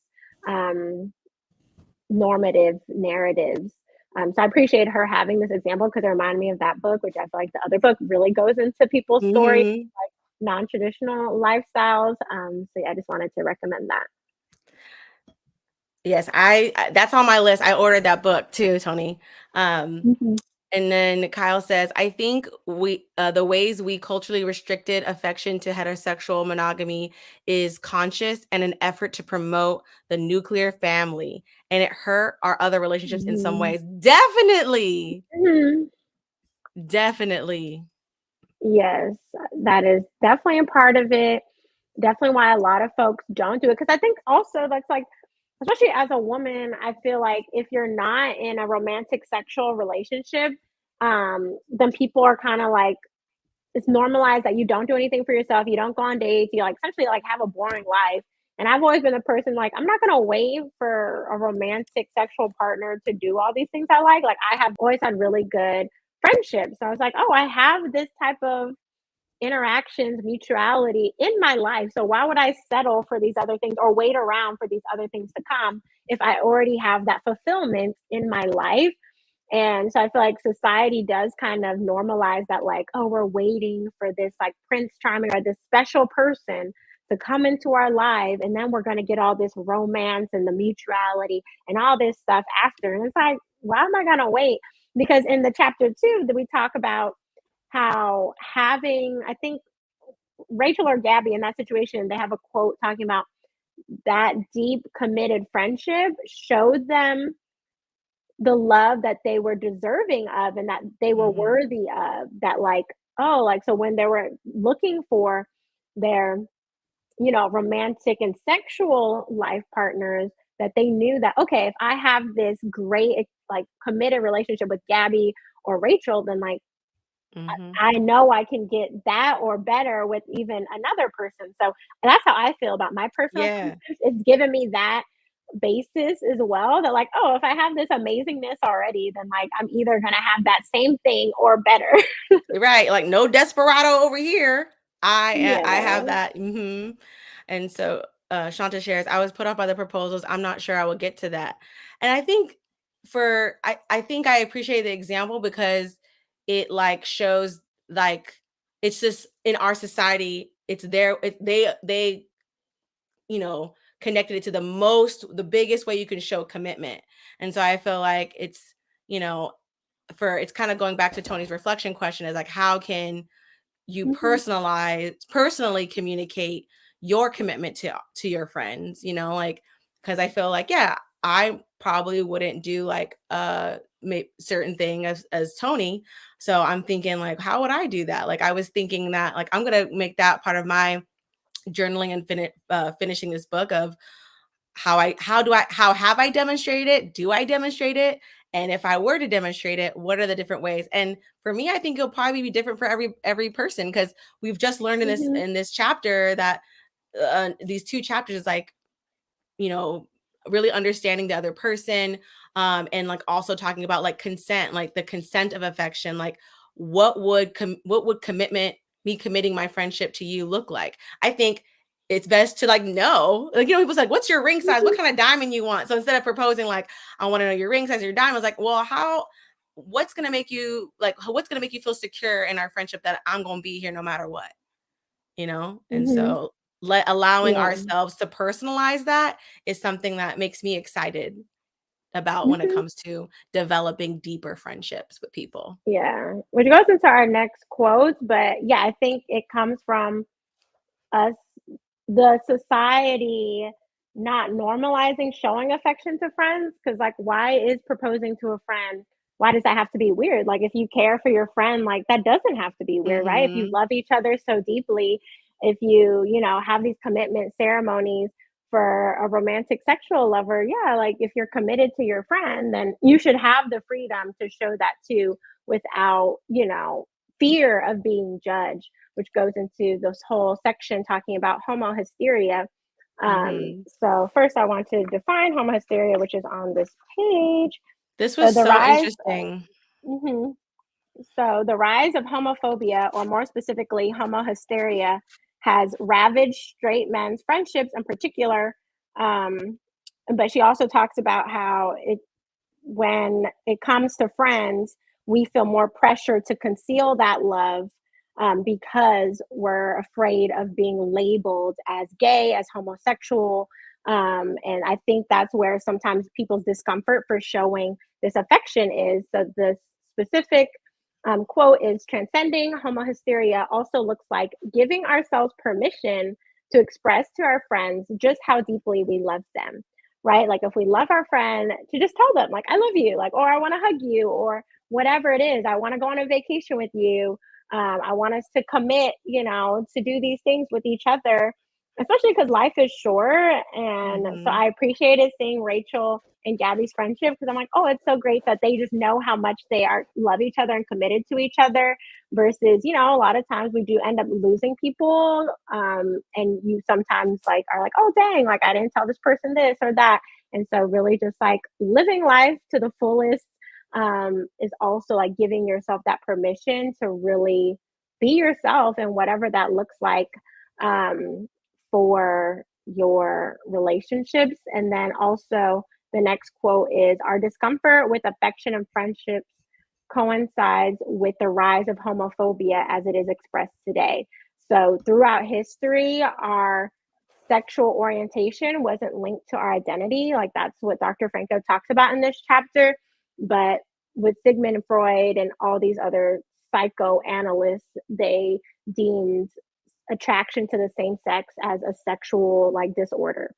normative narratives. So I appreciate her having this example, because it reminded me of that book, which I feel like the other book really goes into people's stories, like non-traditional lifestyles. So yeah, I just wanted to recommend that. Yes, that's on my list. I ordered that book too, Tony. And then Kyle says, I think the ways we culturally restricted affection to heterosexual monogamy is conscious and an effort to promote the nuclear family, and it hurt our other relationships in some ways. Definitely. Definitely. Yes, that is definitely a part of it. Definitely why a lot of folks don't do it. Because I think also that's like, especially as a woman, I feel like if you're not in a romantic sexual relationship, then people are kind of like, it's normalized that you don't do anything for yourself. You don't go on dates. You like essentially like have a boring life. And I've always been a person like, I'm not going to wait for a romantic sexual partner to do all these things I like. Like I have always had really good friendships. So I was like, oh, I have this type of interactions, mutuality in my life. So why would I settle for these other things or wait around for these other things to come if I already have that fulfillment in my life? And so I feel like society does kind of normalize that, like, oh, we're waiting for this like Prince Charming or this special person to come into our life, and then we're going to get all this romance and the mutuality and all this stuff after. And it's like, why am I going to wait? Because in the chapter 2 that we talk about how having, I think Rachel or Gabby in that situation, they have a quote talking about that deep committed friendship showed them the love that they were deserving of and that they were Mhm. worthy of. That like, oh, like, so when they were looking for their, romantic and sexual life partners, that they knew that, okay, if I have this great like committed relationship with Gabby or Rachel, then like Mhm. I know I can get that or better with even another person. So that's how I feel about my personal Yeah. friendships. It's given me that basis as well, that like, oh, if I have this amazingness already, then like I'm either gonna have that same thing or better. Right, like, no desperado over here. I have Yeah. that, and so, Shanta shares, "I was put off by the proposals, I'm not sure I will get to that." And I think I think I appreciate the example because it, like, shows, like, it's just in our society, it's there they, connected it to the biggest way you can show commitment. And so I feel like you know, it's kind of going back to Tony's reflection question is like, how can you Hmm. personally communicate your commitment to your friends, like, because I feel like, yeah, I probably wouldn't do like certain thing as Tony. So I'm thinking like, how would I do that? Like I was thinking that like I'm gonna make that part of my journaling and finishing this book of how have I demonstrated it? Do I demonstrate it? And if I were to demonstrate it, what are the different ways? And for me, I think it'll probably be different for every person because we've just learned in this Hmm. in this chapter that these two chapters is like, you know, really understanding the other person, and like also talking about like consent, like the consent of affection, like what would me committing my friendship to you look like? I think it's best to like know, like, people's like, what's your ring size? What kind of diamond you want? So instead of proposing like, I want to know your ring size, your diamond, it's like, well, what's gonna make you feel secure in our friendship that I'm gonna be here no matter what? And Hmm. so allowing Yeah. ourselves to personalize that is something that makes me excited about when it Hmm. comes to developing deeper friendships with people. Yeah. Which goes into our next quote, but yeah, I think it comes from us, the society not normalizing showing affection to friends. Because like, why is proposing to a friend, why does that have to be weird? Like if you care for your friend, like that doesn't have to be weird, right? If you Mhm. love each other so deeply, if you, have these commitment ceremonies for a romantic sexual lover, yeah, like if you're committed to your friend, then you should have the freedom to show that too, without, fear of being judged, which goes into this whole section talking about homohysteria. Mhm. So first I want to define homohysteria, which is on this page. This So was the so rise, interesting. mhm. So the rise of homophobia, or more specifically, homohysteria, has ravaged straight men's friendships in particular. Um, but she also talks about how when it comes to friends, we feel more pressure to conceal that love, because we're afraid of being labeled as gay, as homosexual. And I think that's where sometimes people's discomfort for showing this affection is. So the specific quote is, transcending homohysteria also looks like giving ourselves permission to express to our friends just how deeply we love them, right? Like if we love our friend, to just tell them, like, I love you, like, or I want to hug you, or whatever it is. I want to go on a vacation with you. I want us to commit, to do these things with each other, especially because life is short. And so Mhm. I appreciated seeing Rachel and Gabby's friendship, because I'm like, oh, it's so great that they just know how much they are love each other and committed to each other. Versus, a lot of times we do end up losing people, and you sometimes like are like, oh dang, like I didn't tell this person this or that. And so really just like living life to the fullest, is also like giving yourself that permission to really be yourself and whatever that looks like for your relationships. And then also, the next quote is, our discomfort with affection and friendships coincides with the rise of homophobia as it is expressed today. So, throughout history, our sexual orientation wasn't linked to our identity. Like, that's what Dr. Franco talks about in this chapter. But with Sigmund Freud and all these other psychoanalysts, they deemed attraction to the same sex as a sexual like disorder.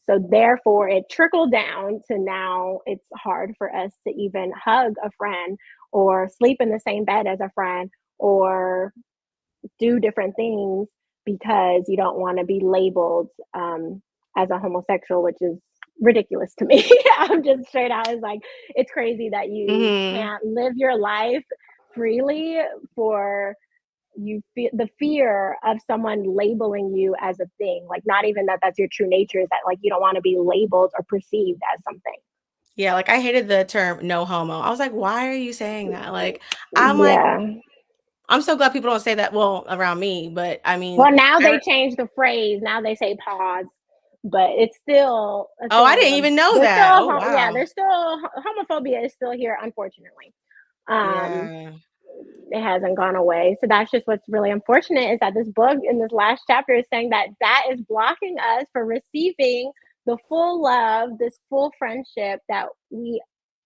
So therefore it trickled down to now it's hard for us to even hug a friend or sleep in the same bed as a friend or do different things because you don't want to be labeled as a homosexual, which is ridiculous to me. I'm just straight out. It's like, it's crazy that you can't live your life freely for you feel the fear of someone labeling you as a thing, like not even that that's your true nature, is that like you don't want to be labeled or perceived as something. Yeah, like I hated the term no homo. I was like, why are you saying that? Like, I'm like, Yeah. I'm so glad people don't say that, well, around me, but I mean, Well, now they changed the phrase. Now they say pause, but it's still a oh, I thing didn't of even know there's that. still Oh, yeah, wow. there's still homophobia is still here, unfortunately. Yeah. It hasn't gone away. So that's just what's really unfortunate, is that this book in this last chapter is saying that that is blocking us from receiving the full love, this full friendship that we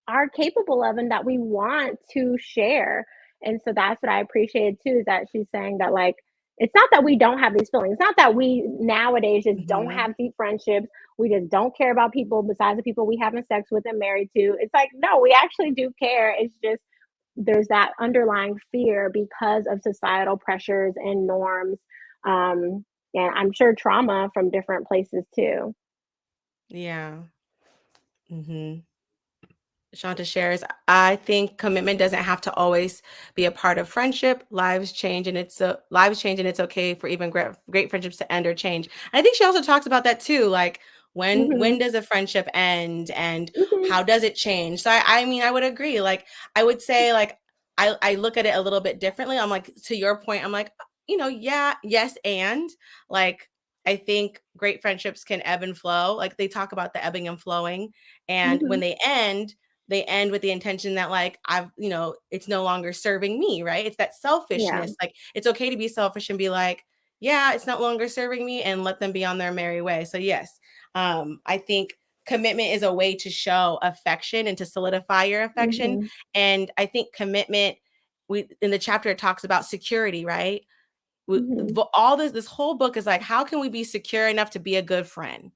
are capable of and that we want to share. And so that's what I appreciated too, is that she's saying that like it's not that we don't have these feelings. It's not that we nowadays just don't Mhm. have deep friendships. We just don't care about people besides the people we having sex with and married to. It's like, no, we actually do care. It's just there's that underlying fear because of societal pressures and norms. And I'm sure trauma from different places too. Yeah. Mhm. Shanta shares, I think commitment doesn't have to always be a part of friendship. Lives change and it's okay for even great friendships to end or change. I think she also talks about that too, like when Hmm. does a friendship end and Hmm. how does it change? So I mean I would agree. Like I would say like I look at it a little bit differently. I'm like, to your point, I'm like, yeah, yes, and like I think great friendships can ebb and flow. Like they talk about the ebbing and flowing, and when Hmm. they end with the intention that like it's no longer serving me, right? It's that Yeah. selfishness. Like it's okay to be selfish and be like, yeah, it's not longer serving me, and let them be on their merry way. So yes, I think commitment is a way to show affection and to solidify your affection. Hmm. And I think commitment, we in the chapter it talks about security, right? Hmm. All this whole book is like, how can we be secure enough to be a good friend?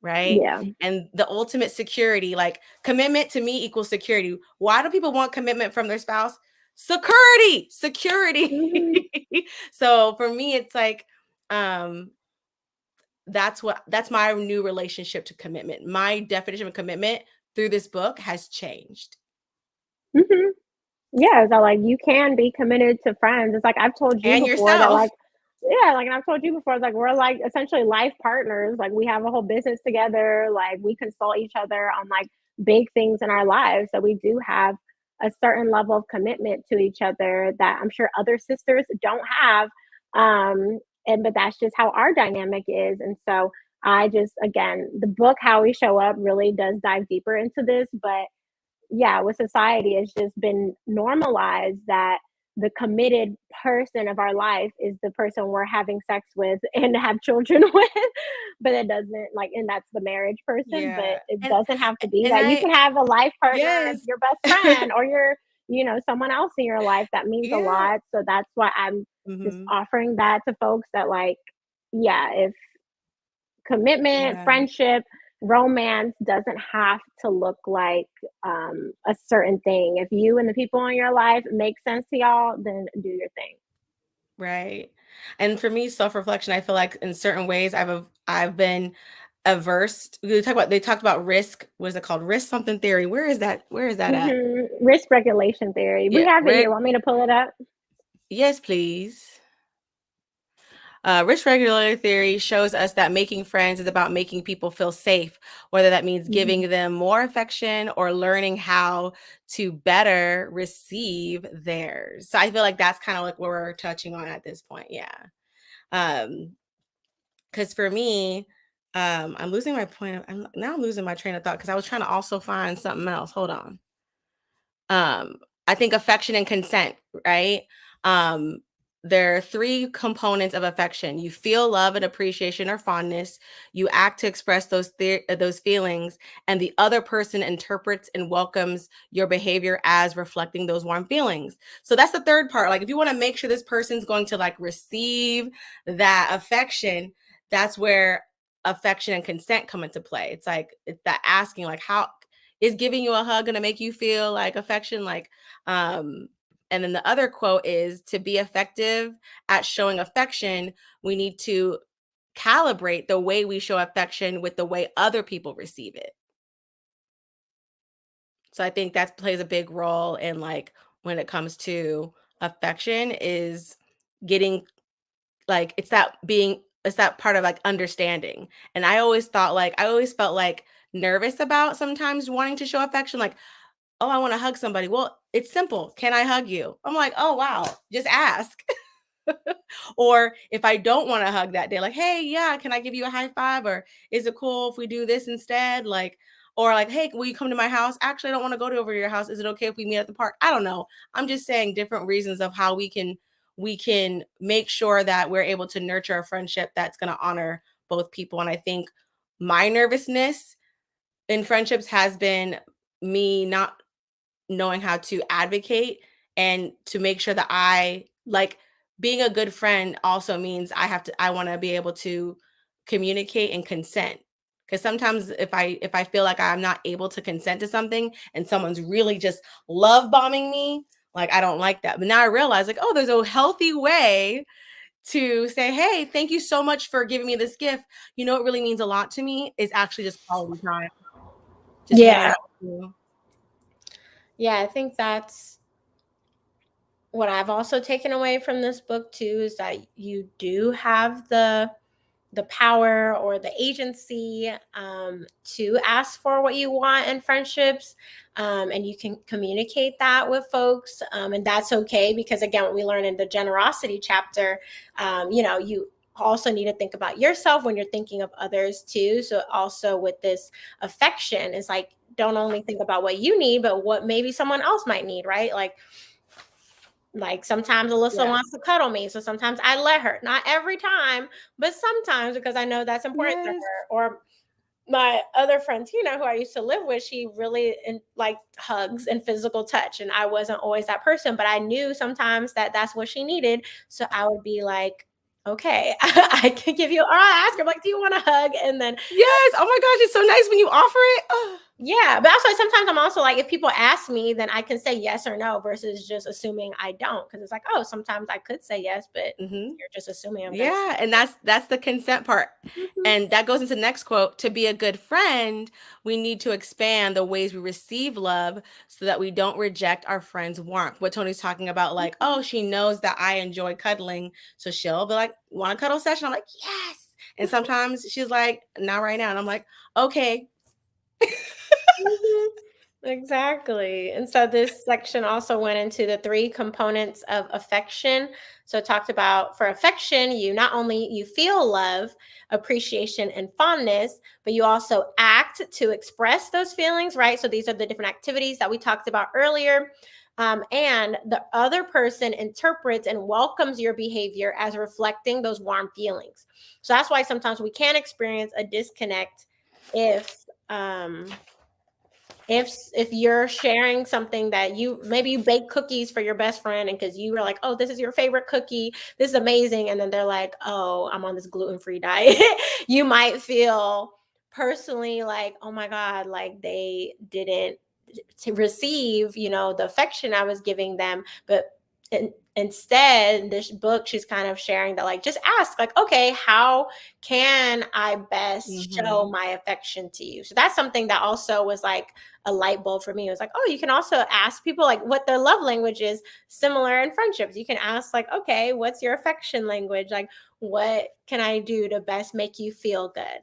Right? Yeah. And the ultimate security, like commitment to me equals security. Why do people want commitment from their spouse? Security. Hmm. So for me, it's like, um, that's my new relationship to commitment. My definition of commitment through this book has changed. Hmm. Yeah, so like you can be committed to friends. It's like I've told you And before that like yourself. yeah, like and I've told you before, it's like we're like essentially life partners. Like we have a whole business together, like we consult each other on like big things in our lives. So we do have a certain level of commitment to each other that I'm sure other sisters don't have. And but that's just how our dynamic is. And so I just again, the book How We Show Up really does dive deeper into this, but yeah, with society, it's just been normalized that the committed person of our life is the person we're having sex with and have children with. But it doesn't like, and that's the marriage person, but Yeah. it And doesn't have to be and that. You I can have a life partner, yes. your best friend, or someone else in your life that means a Yeah. lot. So that's why I'm just Hmm. offering that to folks that like, yeah, if commitment, Yeah. friendship, romance doesn't have to look like a certain thing. If you and the people in your life make sense to y'all, then do your thing. Right. And for me, self-reflection, I feel like in certain ways I've been averse. They talked about risk. What is it called? Risk something theory. Where is that at? Risk regulation theory. We Yeah. have it here. Want me to pull it up? Yes, please. Risk regulatory theory shows us that making friends is about making people feel safe, whether that means giving them more affection or learning how to better receive theirs. So I feel like that's kind of like what we're touching on at this point. Yeah. Because for me, I'm losing my point. I'm losing my train of thought because I was trying to also find something else. Hold on. I think affection and consent, right? Um, there are three components of affection. You feel love and appreciation or fondness. You act to express those feelings, and the other person interprets and welcomes your behavior as reflecting those warm feelings. So that's the third part. Like if you want to make sure this person's going to like receive that affection, that's where affection and consent come into play. It's like it's that asking, like, how is giving you a hug going to make you feel like affection? Like, and then the other quote is, to be effective at showing affection, we need to calibrate the way we show affection with the way other people receive it. So I think that plays a big role in like when it comes to affection is getting like it's that part of like understanding. And I always felt like nervous about sometimes wanting to show affection, like, oh, I want to hug somebody. Well, it's simple. Can I hug you? I'm like, oh, wow. Just ask. Or if I don't want to hug that day, like, hey, yeah, can I give you a high five? Or is it cool if we do this instead? Like, or like, hey, will you come to my house? Actually, I don't want to go over to your house. Is it okay if we meet at the park? I don't know. I'm just saying different reasons of how we can make sure that we're able to nurture a friendship that's going to honor both people. And I think my nervousness in friendships has been me not knowing how to advocate and to make sure that I like being a good friend also means I want to be able to communicate and consent. Because sometimes if I feel like I'm not able to consent to something and someone's really just love bombing me, like I don't like that. But now I realize like, oh, there's a healthy way to say, hey, thank you so much for giving me this gift. You know, it really means a lot to me is actually just quality time. Just hanging out with you. Yeah, I think that's what I've also taken away from this book too, is that you do have the power or the agency to ask for what you want in friendships, and you can communicate that with folks, and that's okay, because again, what we learned in the generosity chapter, you also need to think about yourself when you're thinking of others too. So also with this affection, it's like, don't only think about what you need, but what maybe someone else might need, right? Like sometimes Alyssa wants to cuddle me, so sometimes I let her. Not every time, but sometimes, because I know that's important to her. Or my other friend Tina, who I used to live with, she really liked hugs and physical touch, and I wasn't always that person, but I knew sometimes that that's what she needed. So I would be like, okay, I can give you, or I'll ask her, like, do you want a hug? And then yes, oh my gosh, it's so nice when you offer it. Oh. Yeah, but also sometimes I'm also like, if people ask me, then I can say yes or no versus just assuming I don't, because it's like, oh, sometimes I could say yes, but you're just assuming I'm gonna yeah, and that's the consent part. And that goes into the next quote. To be a good friend, we need to expand the ways we receive love so that we don't reject our friend's warmth. What Tony's talking about, like, oh, she knows that I enjoy cuddling, so she'll be like, want a cuddle session? I'm like, yes. And sometimes she's like, not right now. And I'm like, okay. Exactly. And so this section also went into the three components of affection. So it talked about, for affection, you not only you feel love, appreciation, and fondness, but you also act to express those feelings, right? So these are the different activities that we talked about earlier. And the other person interprets and welcomes your behavior as reflecting those warm feelings. So that's why sometimes we can experience a disconnect if you're sharing something that maybe you bake cookies for your best friend, and because you were like, oh, this is your favorite cookie, this is amazing, and then they're like, oh, I'm on this gluten-free diet, you might feel personally like, oh my God, like they didn't receive the affection I was giving them. But instead, this book, she's kind of sharing that, like, just ask, like, okay, how can I best show my affection to you? So that's something that also was like a light bulb for me. It was like, oh, you can also ask people like what their love language is, similar in friendships. You can ask, like, okay, what's your affection language? Like, what can I do to best make you feel good?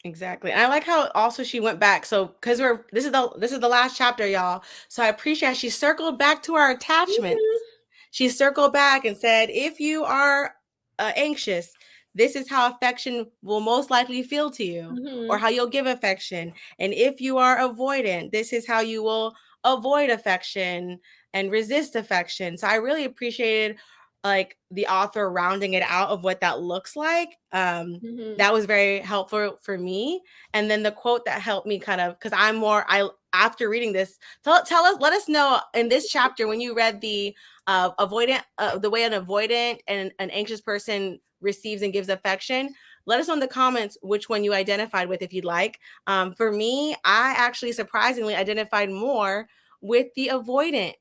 Exactly. And I like how also she went back. So because this is the last chapter, y'all. So I appreciate how she circled back to our attachments. She circled back and said, if you are anxious, this is how affection will most likely feel to you, or how you'll give affection. And if you are avoidant, this is how you will avoid affection and resist affection. So I really appreciated like the author rounding it out of what that looks like. That was very helpful for me. And then the quote that helped me kind of, because after reading this, let us know in this chapter when you read the avoidant, the way an avoidant and an anxious person receives and gives affection. Let us know in the comments which one you identified with, if you'd like. For me, I actually surprisingly identified more with the avoidant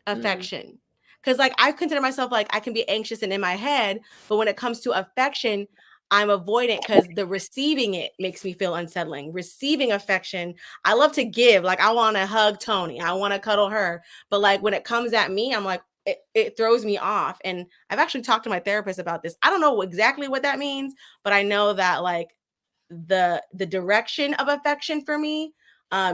affection. Because like I consider myself like I can be anxious and in my head, but when it comes to affection, I'm avoidant because the receiving it makes me feel unsettling. Receiving affection, I love to give. Like I want to hug Tony, I want to cuddle her, but like when it comes at me, I'm like it throws me off. And I've actually talked to my therapist about this. I don't know exactly what that means, but I know that like the direction of affection for me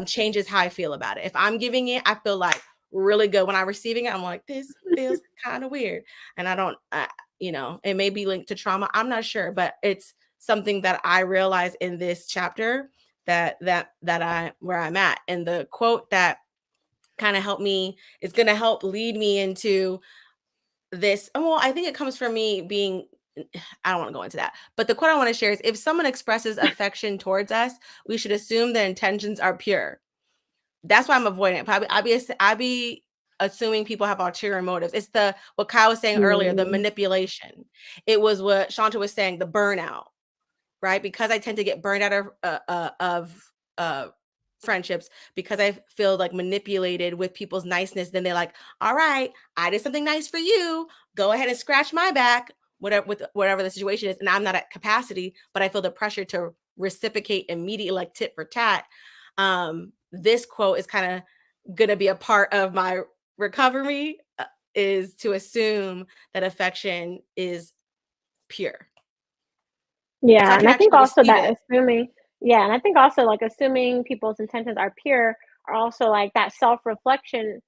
changes how I feel about it. If I'm giving it, I feel like really good. When I'm receiving it, I'm like, this feels kind of weird. And I don't, it may be linked to trauma. I'm not sure, but it's something that I realized in this chapter that where I'm at. And the quote that kind of helped me is going to help lead me into this. Well, I think it comes from me being, I don't want to go into that, but the quote I want to share is, if someone expresses affection towards us, we should assume their intentions are pure. That's why I'm avoiding it. I be assuming people have ulterior motives. It's what Kyle was saying earlier, the manipulation. It was what Shanta was saying, the burnout, right? Because I tend to get burned out of friendships, because I feel like manipulated with people's niceness. Then they're like, all right, I did something nice for you. Go ahead and scratch my back, whatever the situation is. And I'm not at capacity, but I feel the pressure to reciprocate immediately, like tit for tat. This quote is kind of going to be a part of my recovery, is to assume that affection is pure. Yeah, So and I think also that it. and I think also like assuming people's intentions are pure are also like that self-reflection,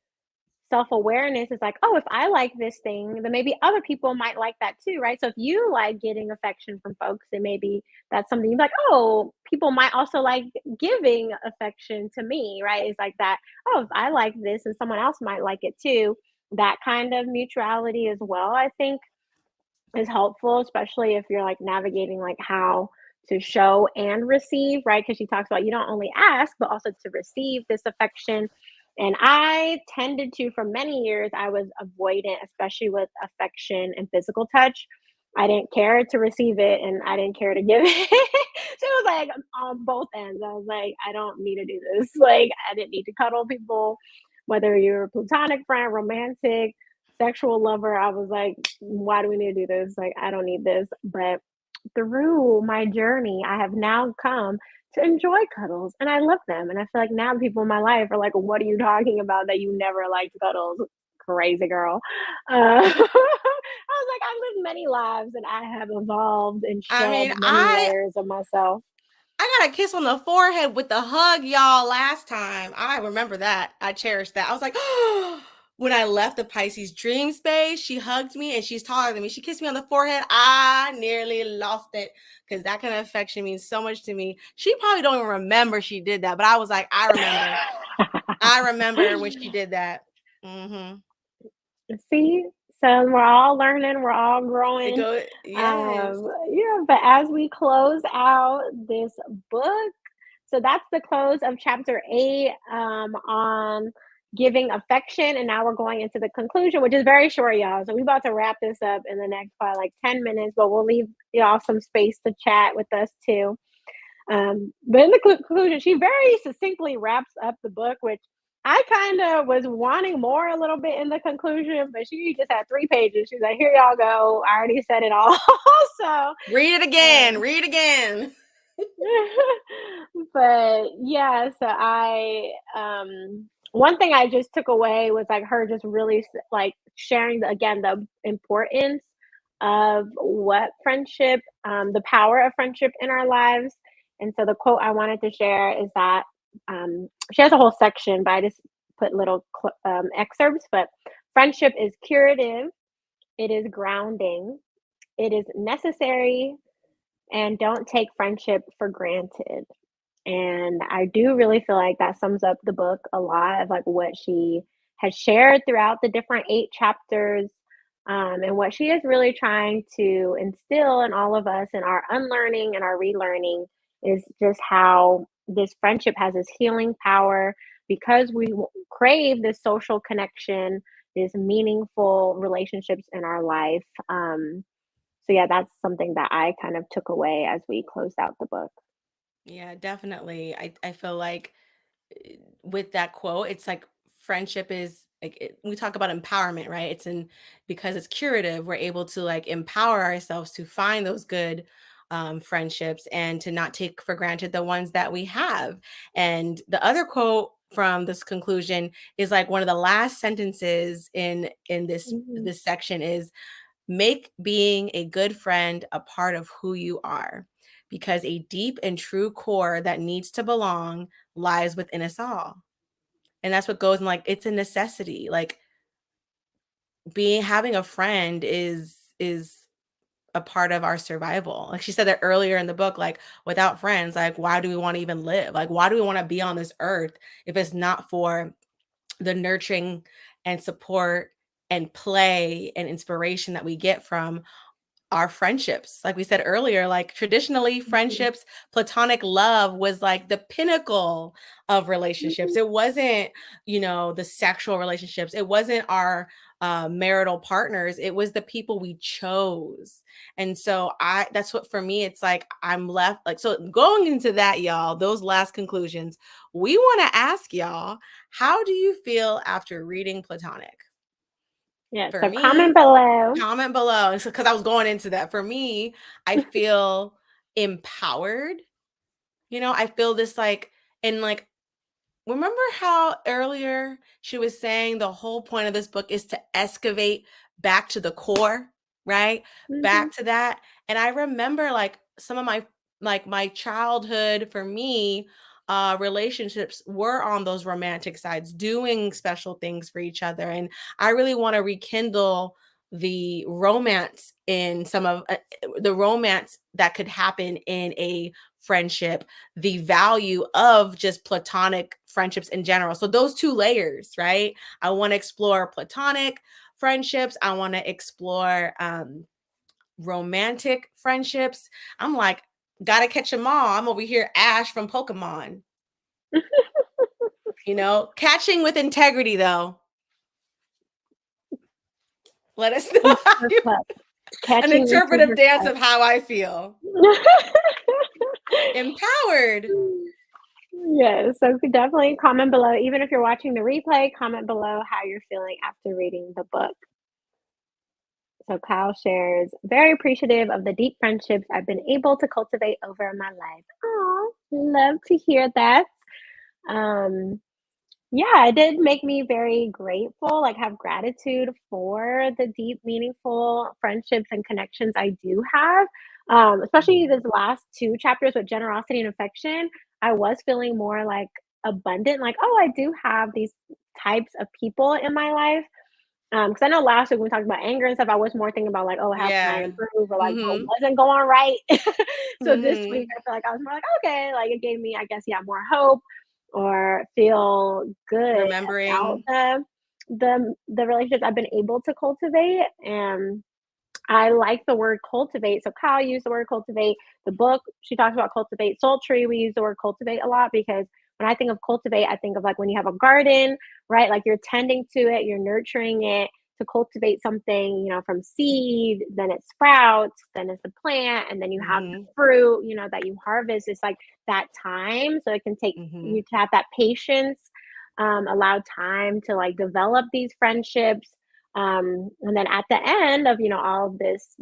self-awareness is like, oh, if I like this thing, then maybe other people might like that too, right? So if you like getting affection from folks, then maybe that's something you're like, oh, people might also like giving affection to me, right? It's like that, oh, if I like this and someone else might like it too. That kind of mutuality as well, I think is helpful, especially if you're like navigating like how to show and receive, right? Because she talks about you don't only ask, but also to receive this affection. And I tended to, for many years, I was avoidant, especially with affection and physical touch. I didn't care to receive it and I didn't care to give it. So it was like on both ends. I was like, I don't need to do this. Like, I didn't need to cuddle people, whether you're a platonic friend, romantic, sexual lover. I was like, why do we need to do this? Like, I don't need this. But through my journey, I have now come to enjoy cuddles and I love them. And I feel like now the people in my life are like, what are you talking about that you never liked cuddles? Crazy girl. I was like, I lived many lives and I have evolved and I shed mean, many layers of myself. I got a kiss on the forehead with the hug, y'all, last time. I remember that. I cherished that. I was like, oh, when I left the Pisces dream space, she hugged me and she's taller than me. She kissed me on the forehead. I nearly lost it because that kind of affection means so much to me. She probably don't even remember she did that, but I was like, I remember. I remember when she did that. Mm-hmm. See? So we're all learning, we're all growing. Yes. But as we close out this book, so that's the close of chapter 8 on giving affection. And now we're going into the conclusion, which is very short, y'all. So we're about to wrap this up in the next probably like 10 minutes, but we'll leave y'all some space to chat with us too. But in the conclusion, she very succinctly wraps up the book, which I kind of was wanting more a little bit in the conclusion, but she just had 3 pages. She's like, "Here y'all go. I already said it all." So, Read it again. Read again. but yeah, so one thing I just took away was like her just really like sharing again the importance of what friendship, the power of friendship in our lives. And so the quote I wanted to share is that she has a whole section, but I just put little excerpts. But friendship is curative, it is grounding, it is necessary, and don't take friendship for granted. And I do really feel like that sums up the book a lot of like what she has shared throughout the different 8 chapters, and what she is really trying to instill in all of us in our unlearning and our relearning is just how this friendship has this healing power because we crave this social connection, this meaningful relationships in our life. So yeah, that's something that I kind of took away as we closed out the book. Yeah, definitely. I feel like with that quote, it's like friendship is like we talk about empowerment, right? It's in because it's curative, we're able to like empower ourselves to find those good friendships and to not take for granted the ones that we have. And the other quote from this conclusion is like one of the last sentences in Mhm. this section is make being a good friend a part of who you are, because a deep and true core that needs to belong lies within us all. And that's what goes in like it's a necessity. Like being having a friend is a part of our survival. Like she said that earlier in the book, like without friends, like why do we want to even live? Like why do we want to be on this earth if it's not for the nurturing and support and play and inspiration that we get from our friendships? Like we said earlier, like traditionally Mhm. friendships, platonic love was like the pinnacle of relationships. Mhm. It wasn't, the sexual relationships. It wasn't our marital partners. It was the people we chose. And so that's what for me, it's like I'm left like, so going into that, y'all, those last conclusions, we want to ask y'all, how do you feel after reading Platonic? Yeah, For so comment me, below. comment below. So, because I was going into that. For me, I feel empowered. I feel this like, and like, remember how earlier she was saying the whole point of this book is to excavate back to the core, right? Mhm. Back to that. And I remember like some of my childhood for me, relationships were on those romantic sides, doing special things for each other. And I really want to rekindle the romance in some of the romance that could happen in a friendship, the value of just platonic friendships in general. So those two layers, right? I want to explore platonic friendships. I want to explore romantic friendships. I'm like, gotta catch them all. I'm over here, Ash from Pokemon. Catching with integrity though. Let us know how What's you, up? an Catching with interpretive dance sugar of how I feel. Empowered. Yeah, so definitely comment below. Even if you're watching the replay, comment below how you're feeling after reading the book. So Kyle shares, very appreciative of the deep friendships I've been able to cultivate over my life. Oh, love to hear that. Um, Yeah, it did make me very grateful, like, have gratitude for the deep, meaningful friendships and connections I do have, especially Mhm. these last 2 chapters with generosity and affection. I was feeling more, like, abundant, like, "Oh, I do have these types of people in my life." Because I know last week when we talked about anger and stuff, I was more thinking about, like, "Oh, how can I Yeah. improve?" Or, like, what Mm-hmm. wasn't going right. So this week, Mm-hmm. I feel like I was more like, "Okay," like, it gave me, I guess, yeah, more hope or feel good about Remembering. the relationships I've been able to cultivate, and I like the word cultivate. So Kyle used the word cultivate. The book, she talks about cultivate. Soultry, we use the word cultivate a lot because when I think of cultivate, I think of like when you have a garden, right? Like you're tending to it, you're nurturing it to cultivate something, from seed, then it sprouts, then it's a plant, and then you have the Mm-hmm. fruit, that you harvest. It's like that time. So it can take Mm-hmm. you to have that patience. allowed time to like develop these friendships. And then at the end of, all of this,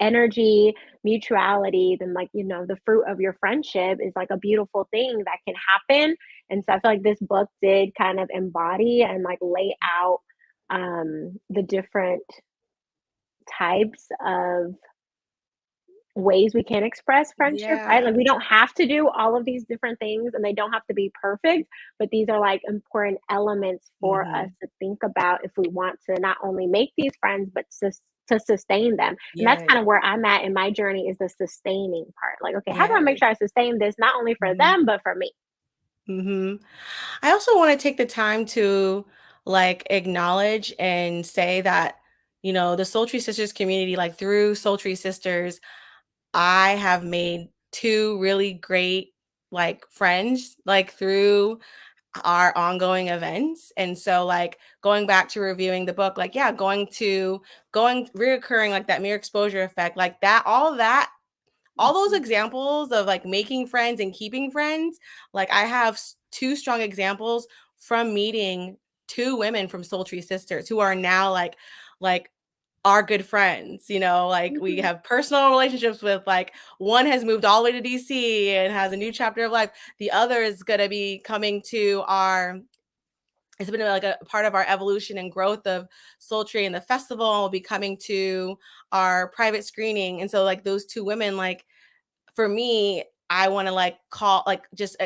energy, mutuality, then like, the fruit of your friendship is like a beautiful thing that can happen. And so I feel like this book did kind of embody and like lay out the different types of ways we can express friendship, right? Like Yeah. we don't have to do all of these different things and they don't have to be perfect, but these are like important elements for us Mhm. to think about if we want to not only make these friends, but to sustain them. And that's Yes. kind of where I'm at in my journey is the sustaining part. Like, okay, how do I make Yes. sure I sustain this not only for Mhm. them, but for me? Mhm. I also want to take the time to like acknowledge and say that, the Sultry Sisters community, like through Sultry Sisters, I have made two really great like friends, like through our ongoing events. And so like going back to reviewing the book, like, yeah, going reoccurring, like that mere exposure effect, like that, all those examples of like making friends and keeping friends, like I have two strong examples from meeting two women from Sultry Sisters who are now like are good friends, like we Mhm. have personal relationships with, like, one has moved all the way to DC and has a new chapter of life. The other is going to be coming to it's been like a part of our evolution and growth of Sultry and the festival, will be coming to our private screening. And so like those two women, like for me, I want to like call like just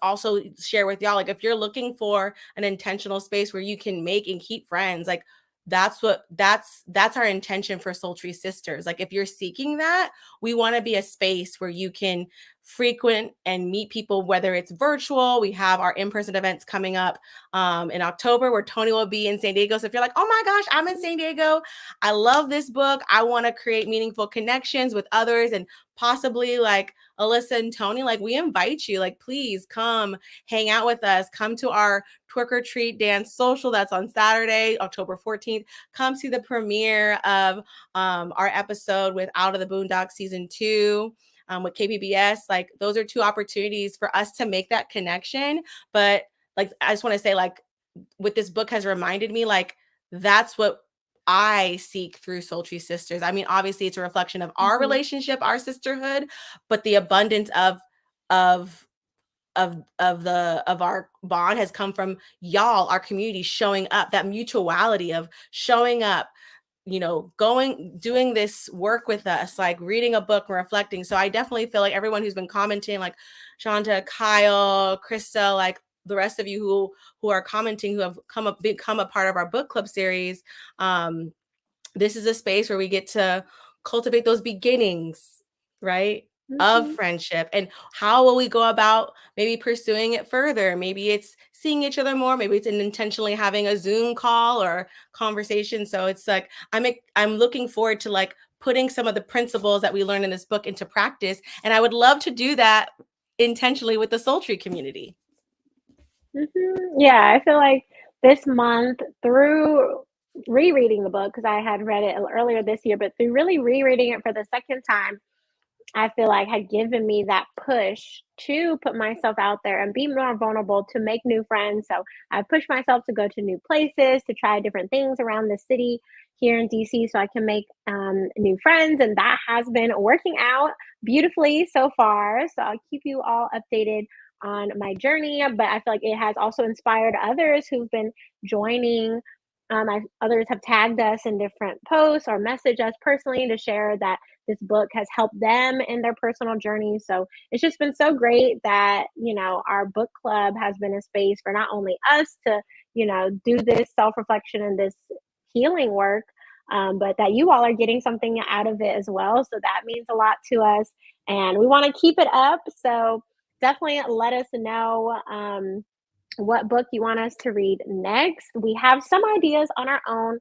also share with y'all, like if you're looking for an intentional space where you can make and keep friends, like that's our intention for Sultry Sisters. Like if you're seeking that, we want to be a space where you can frequent and meet people, whether it's virtual. We have our in-person events coming up in October where Tony will be in San Diego. So if you're like, oh my gosh, I'm in San Diego, I love this book, I want to create meaningful connections with others and possibly like Alyssa and Tony, like we invite you, like please come hang out with us, come to our Twerk or Treat Dance Social that's on Saturday, October 14th. Come see the premiere of our episode with Out of the Boondocks season 2 with KPBS. Like those are two opportunities for us to make that connection. But like I just want to say, like what this book has reminded me, like that's what I seek through Sultry Sisters. I mean, obviously it's a reflection of our Mhm. relationship, our sisterhood, but the abundance of of our bond has come from y'all, our community showing up, that mutuality of showing up, doing this work with us, like reading a book and reflecting. So I definitely feel like everyone who's been commenting, like Shanta, Kyle, Krista, like the rest of you who are commenting, who have become a part of our book club series, this is a space where we get to cultivate those beginnings, right? Of Mhm. friendship. And how will we go about maybe pursuing it further? Maybe it's seeing each other more. Maybe it's intentionally having a Zoom call or conversation. So it's like I'm looking forward to like putting some of the principles that we learned in this book into practice. And I would love to do that intentionally with the Sultry community. Yeah, I feel like this month through rereading the book, because I had read it earlier this year, but through really rereading it for the second time, I feel like had given me that push to put myself out there and be more vulnerable to make new friends. So I pushed myself to go to new places, to try different things around the city here in DC so I can make new friends. And that has been working out beautifully so far. So I'll keep you all updated on my journey. But I feel like it has also inspired others who've been joining. Others have tagged us in different posts or messaged us personally to share that this book has helped them in their personal journey. So it's just been so great that, our book club has been a space for not only us to, do this self reflection and this healing work, but that you all are getting something out of it as well. So that means a lot to us. And we want to keep it up. So definitely let us know. What book you want us to read next. We have some ideas on our own,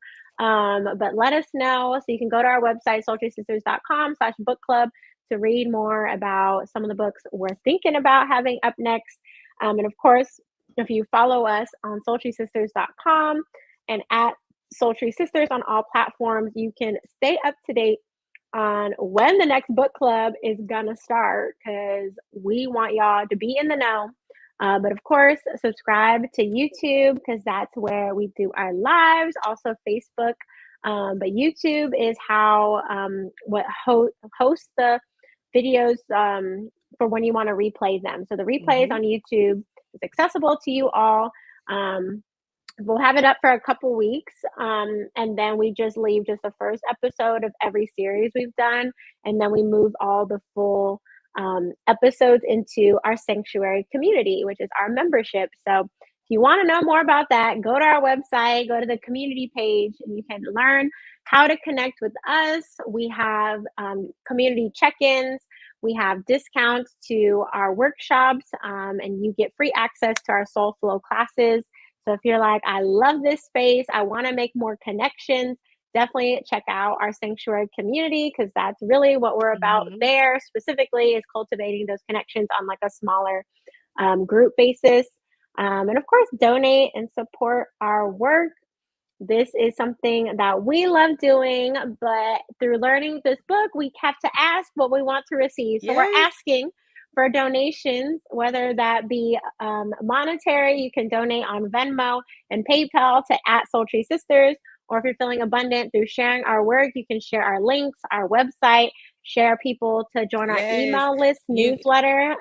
but let us know. So you can go to our website, soultrysisters.com/book club to read more about some of the books we're thinking about having up next. And of course, if you follow us on soultrysisters.com and at Soultry Sisters on all platforms, you can stay up to date on when the next book club is gonna start because we want y'all to be in the know But of course, subscribe to YouTube because that's where we do our lives. Also Facebook, but YouTube is how what hosts the videos for when you want to replay them. So the replays on YouTube is accessible to you all. We'll have it up for a couple weeks, and then we just leave just the first episode of every series we've done, and then we move all the full episodes into our sanctuary community, which is our membership. So if you want to know more about that, go to our website, go to the community page, and you can learn how to connect with us. We have community check-ins. We have discounts to our workshops, and you get free access to our Soul Flow classes. So if you're like, I love this space, I want to make more connections, definitely check out our sanctuary community because that's really what we're about there specifically, is cultivating those connections on like a smaller group basis. And of course, donate and support our work. This is something that we love doing, but through learning this book, we have to ask what we want to receive. So we're asking for donations, whether that be monetary. You can donate on Venmo and PayPal to @SoultrySisters, or if you're feeling abundant through sharing our work, you can share our links, our website, share people to join our email list newsletter.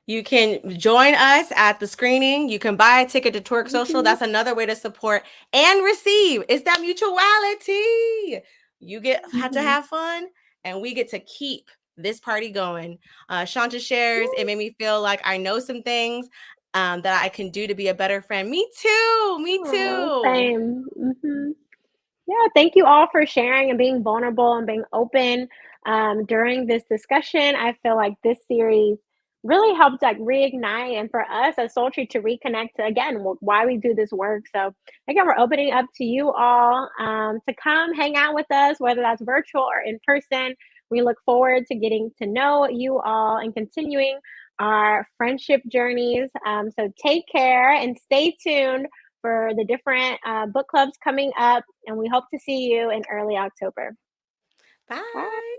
You can join us at the screening. You can buy a ticket to Twerk Social. That's another way to support and receive. It's that mutuality. You have to have fun, and we get to keep this party going. Shanta shares, it made me feel like I know some things that I can do to be a better friend. Me too. Same. Yeah, thank you all for sharing and being vulnerable and being open during this discussion. I feel like this series really helped like reignite, and for us as Soultry to reconnect to, again, why we do this work. So again, we're opening up to you all to come hang out with us, whether that's virtual or in person. We look forward to getting to know you all and continuing our friendship journeys. So take care and stay tuned for the different book clubs coming up, and we hope to see you in early October. Bye.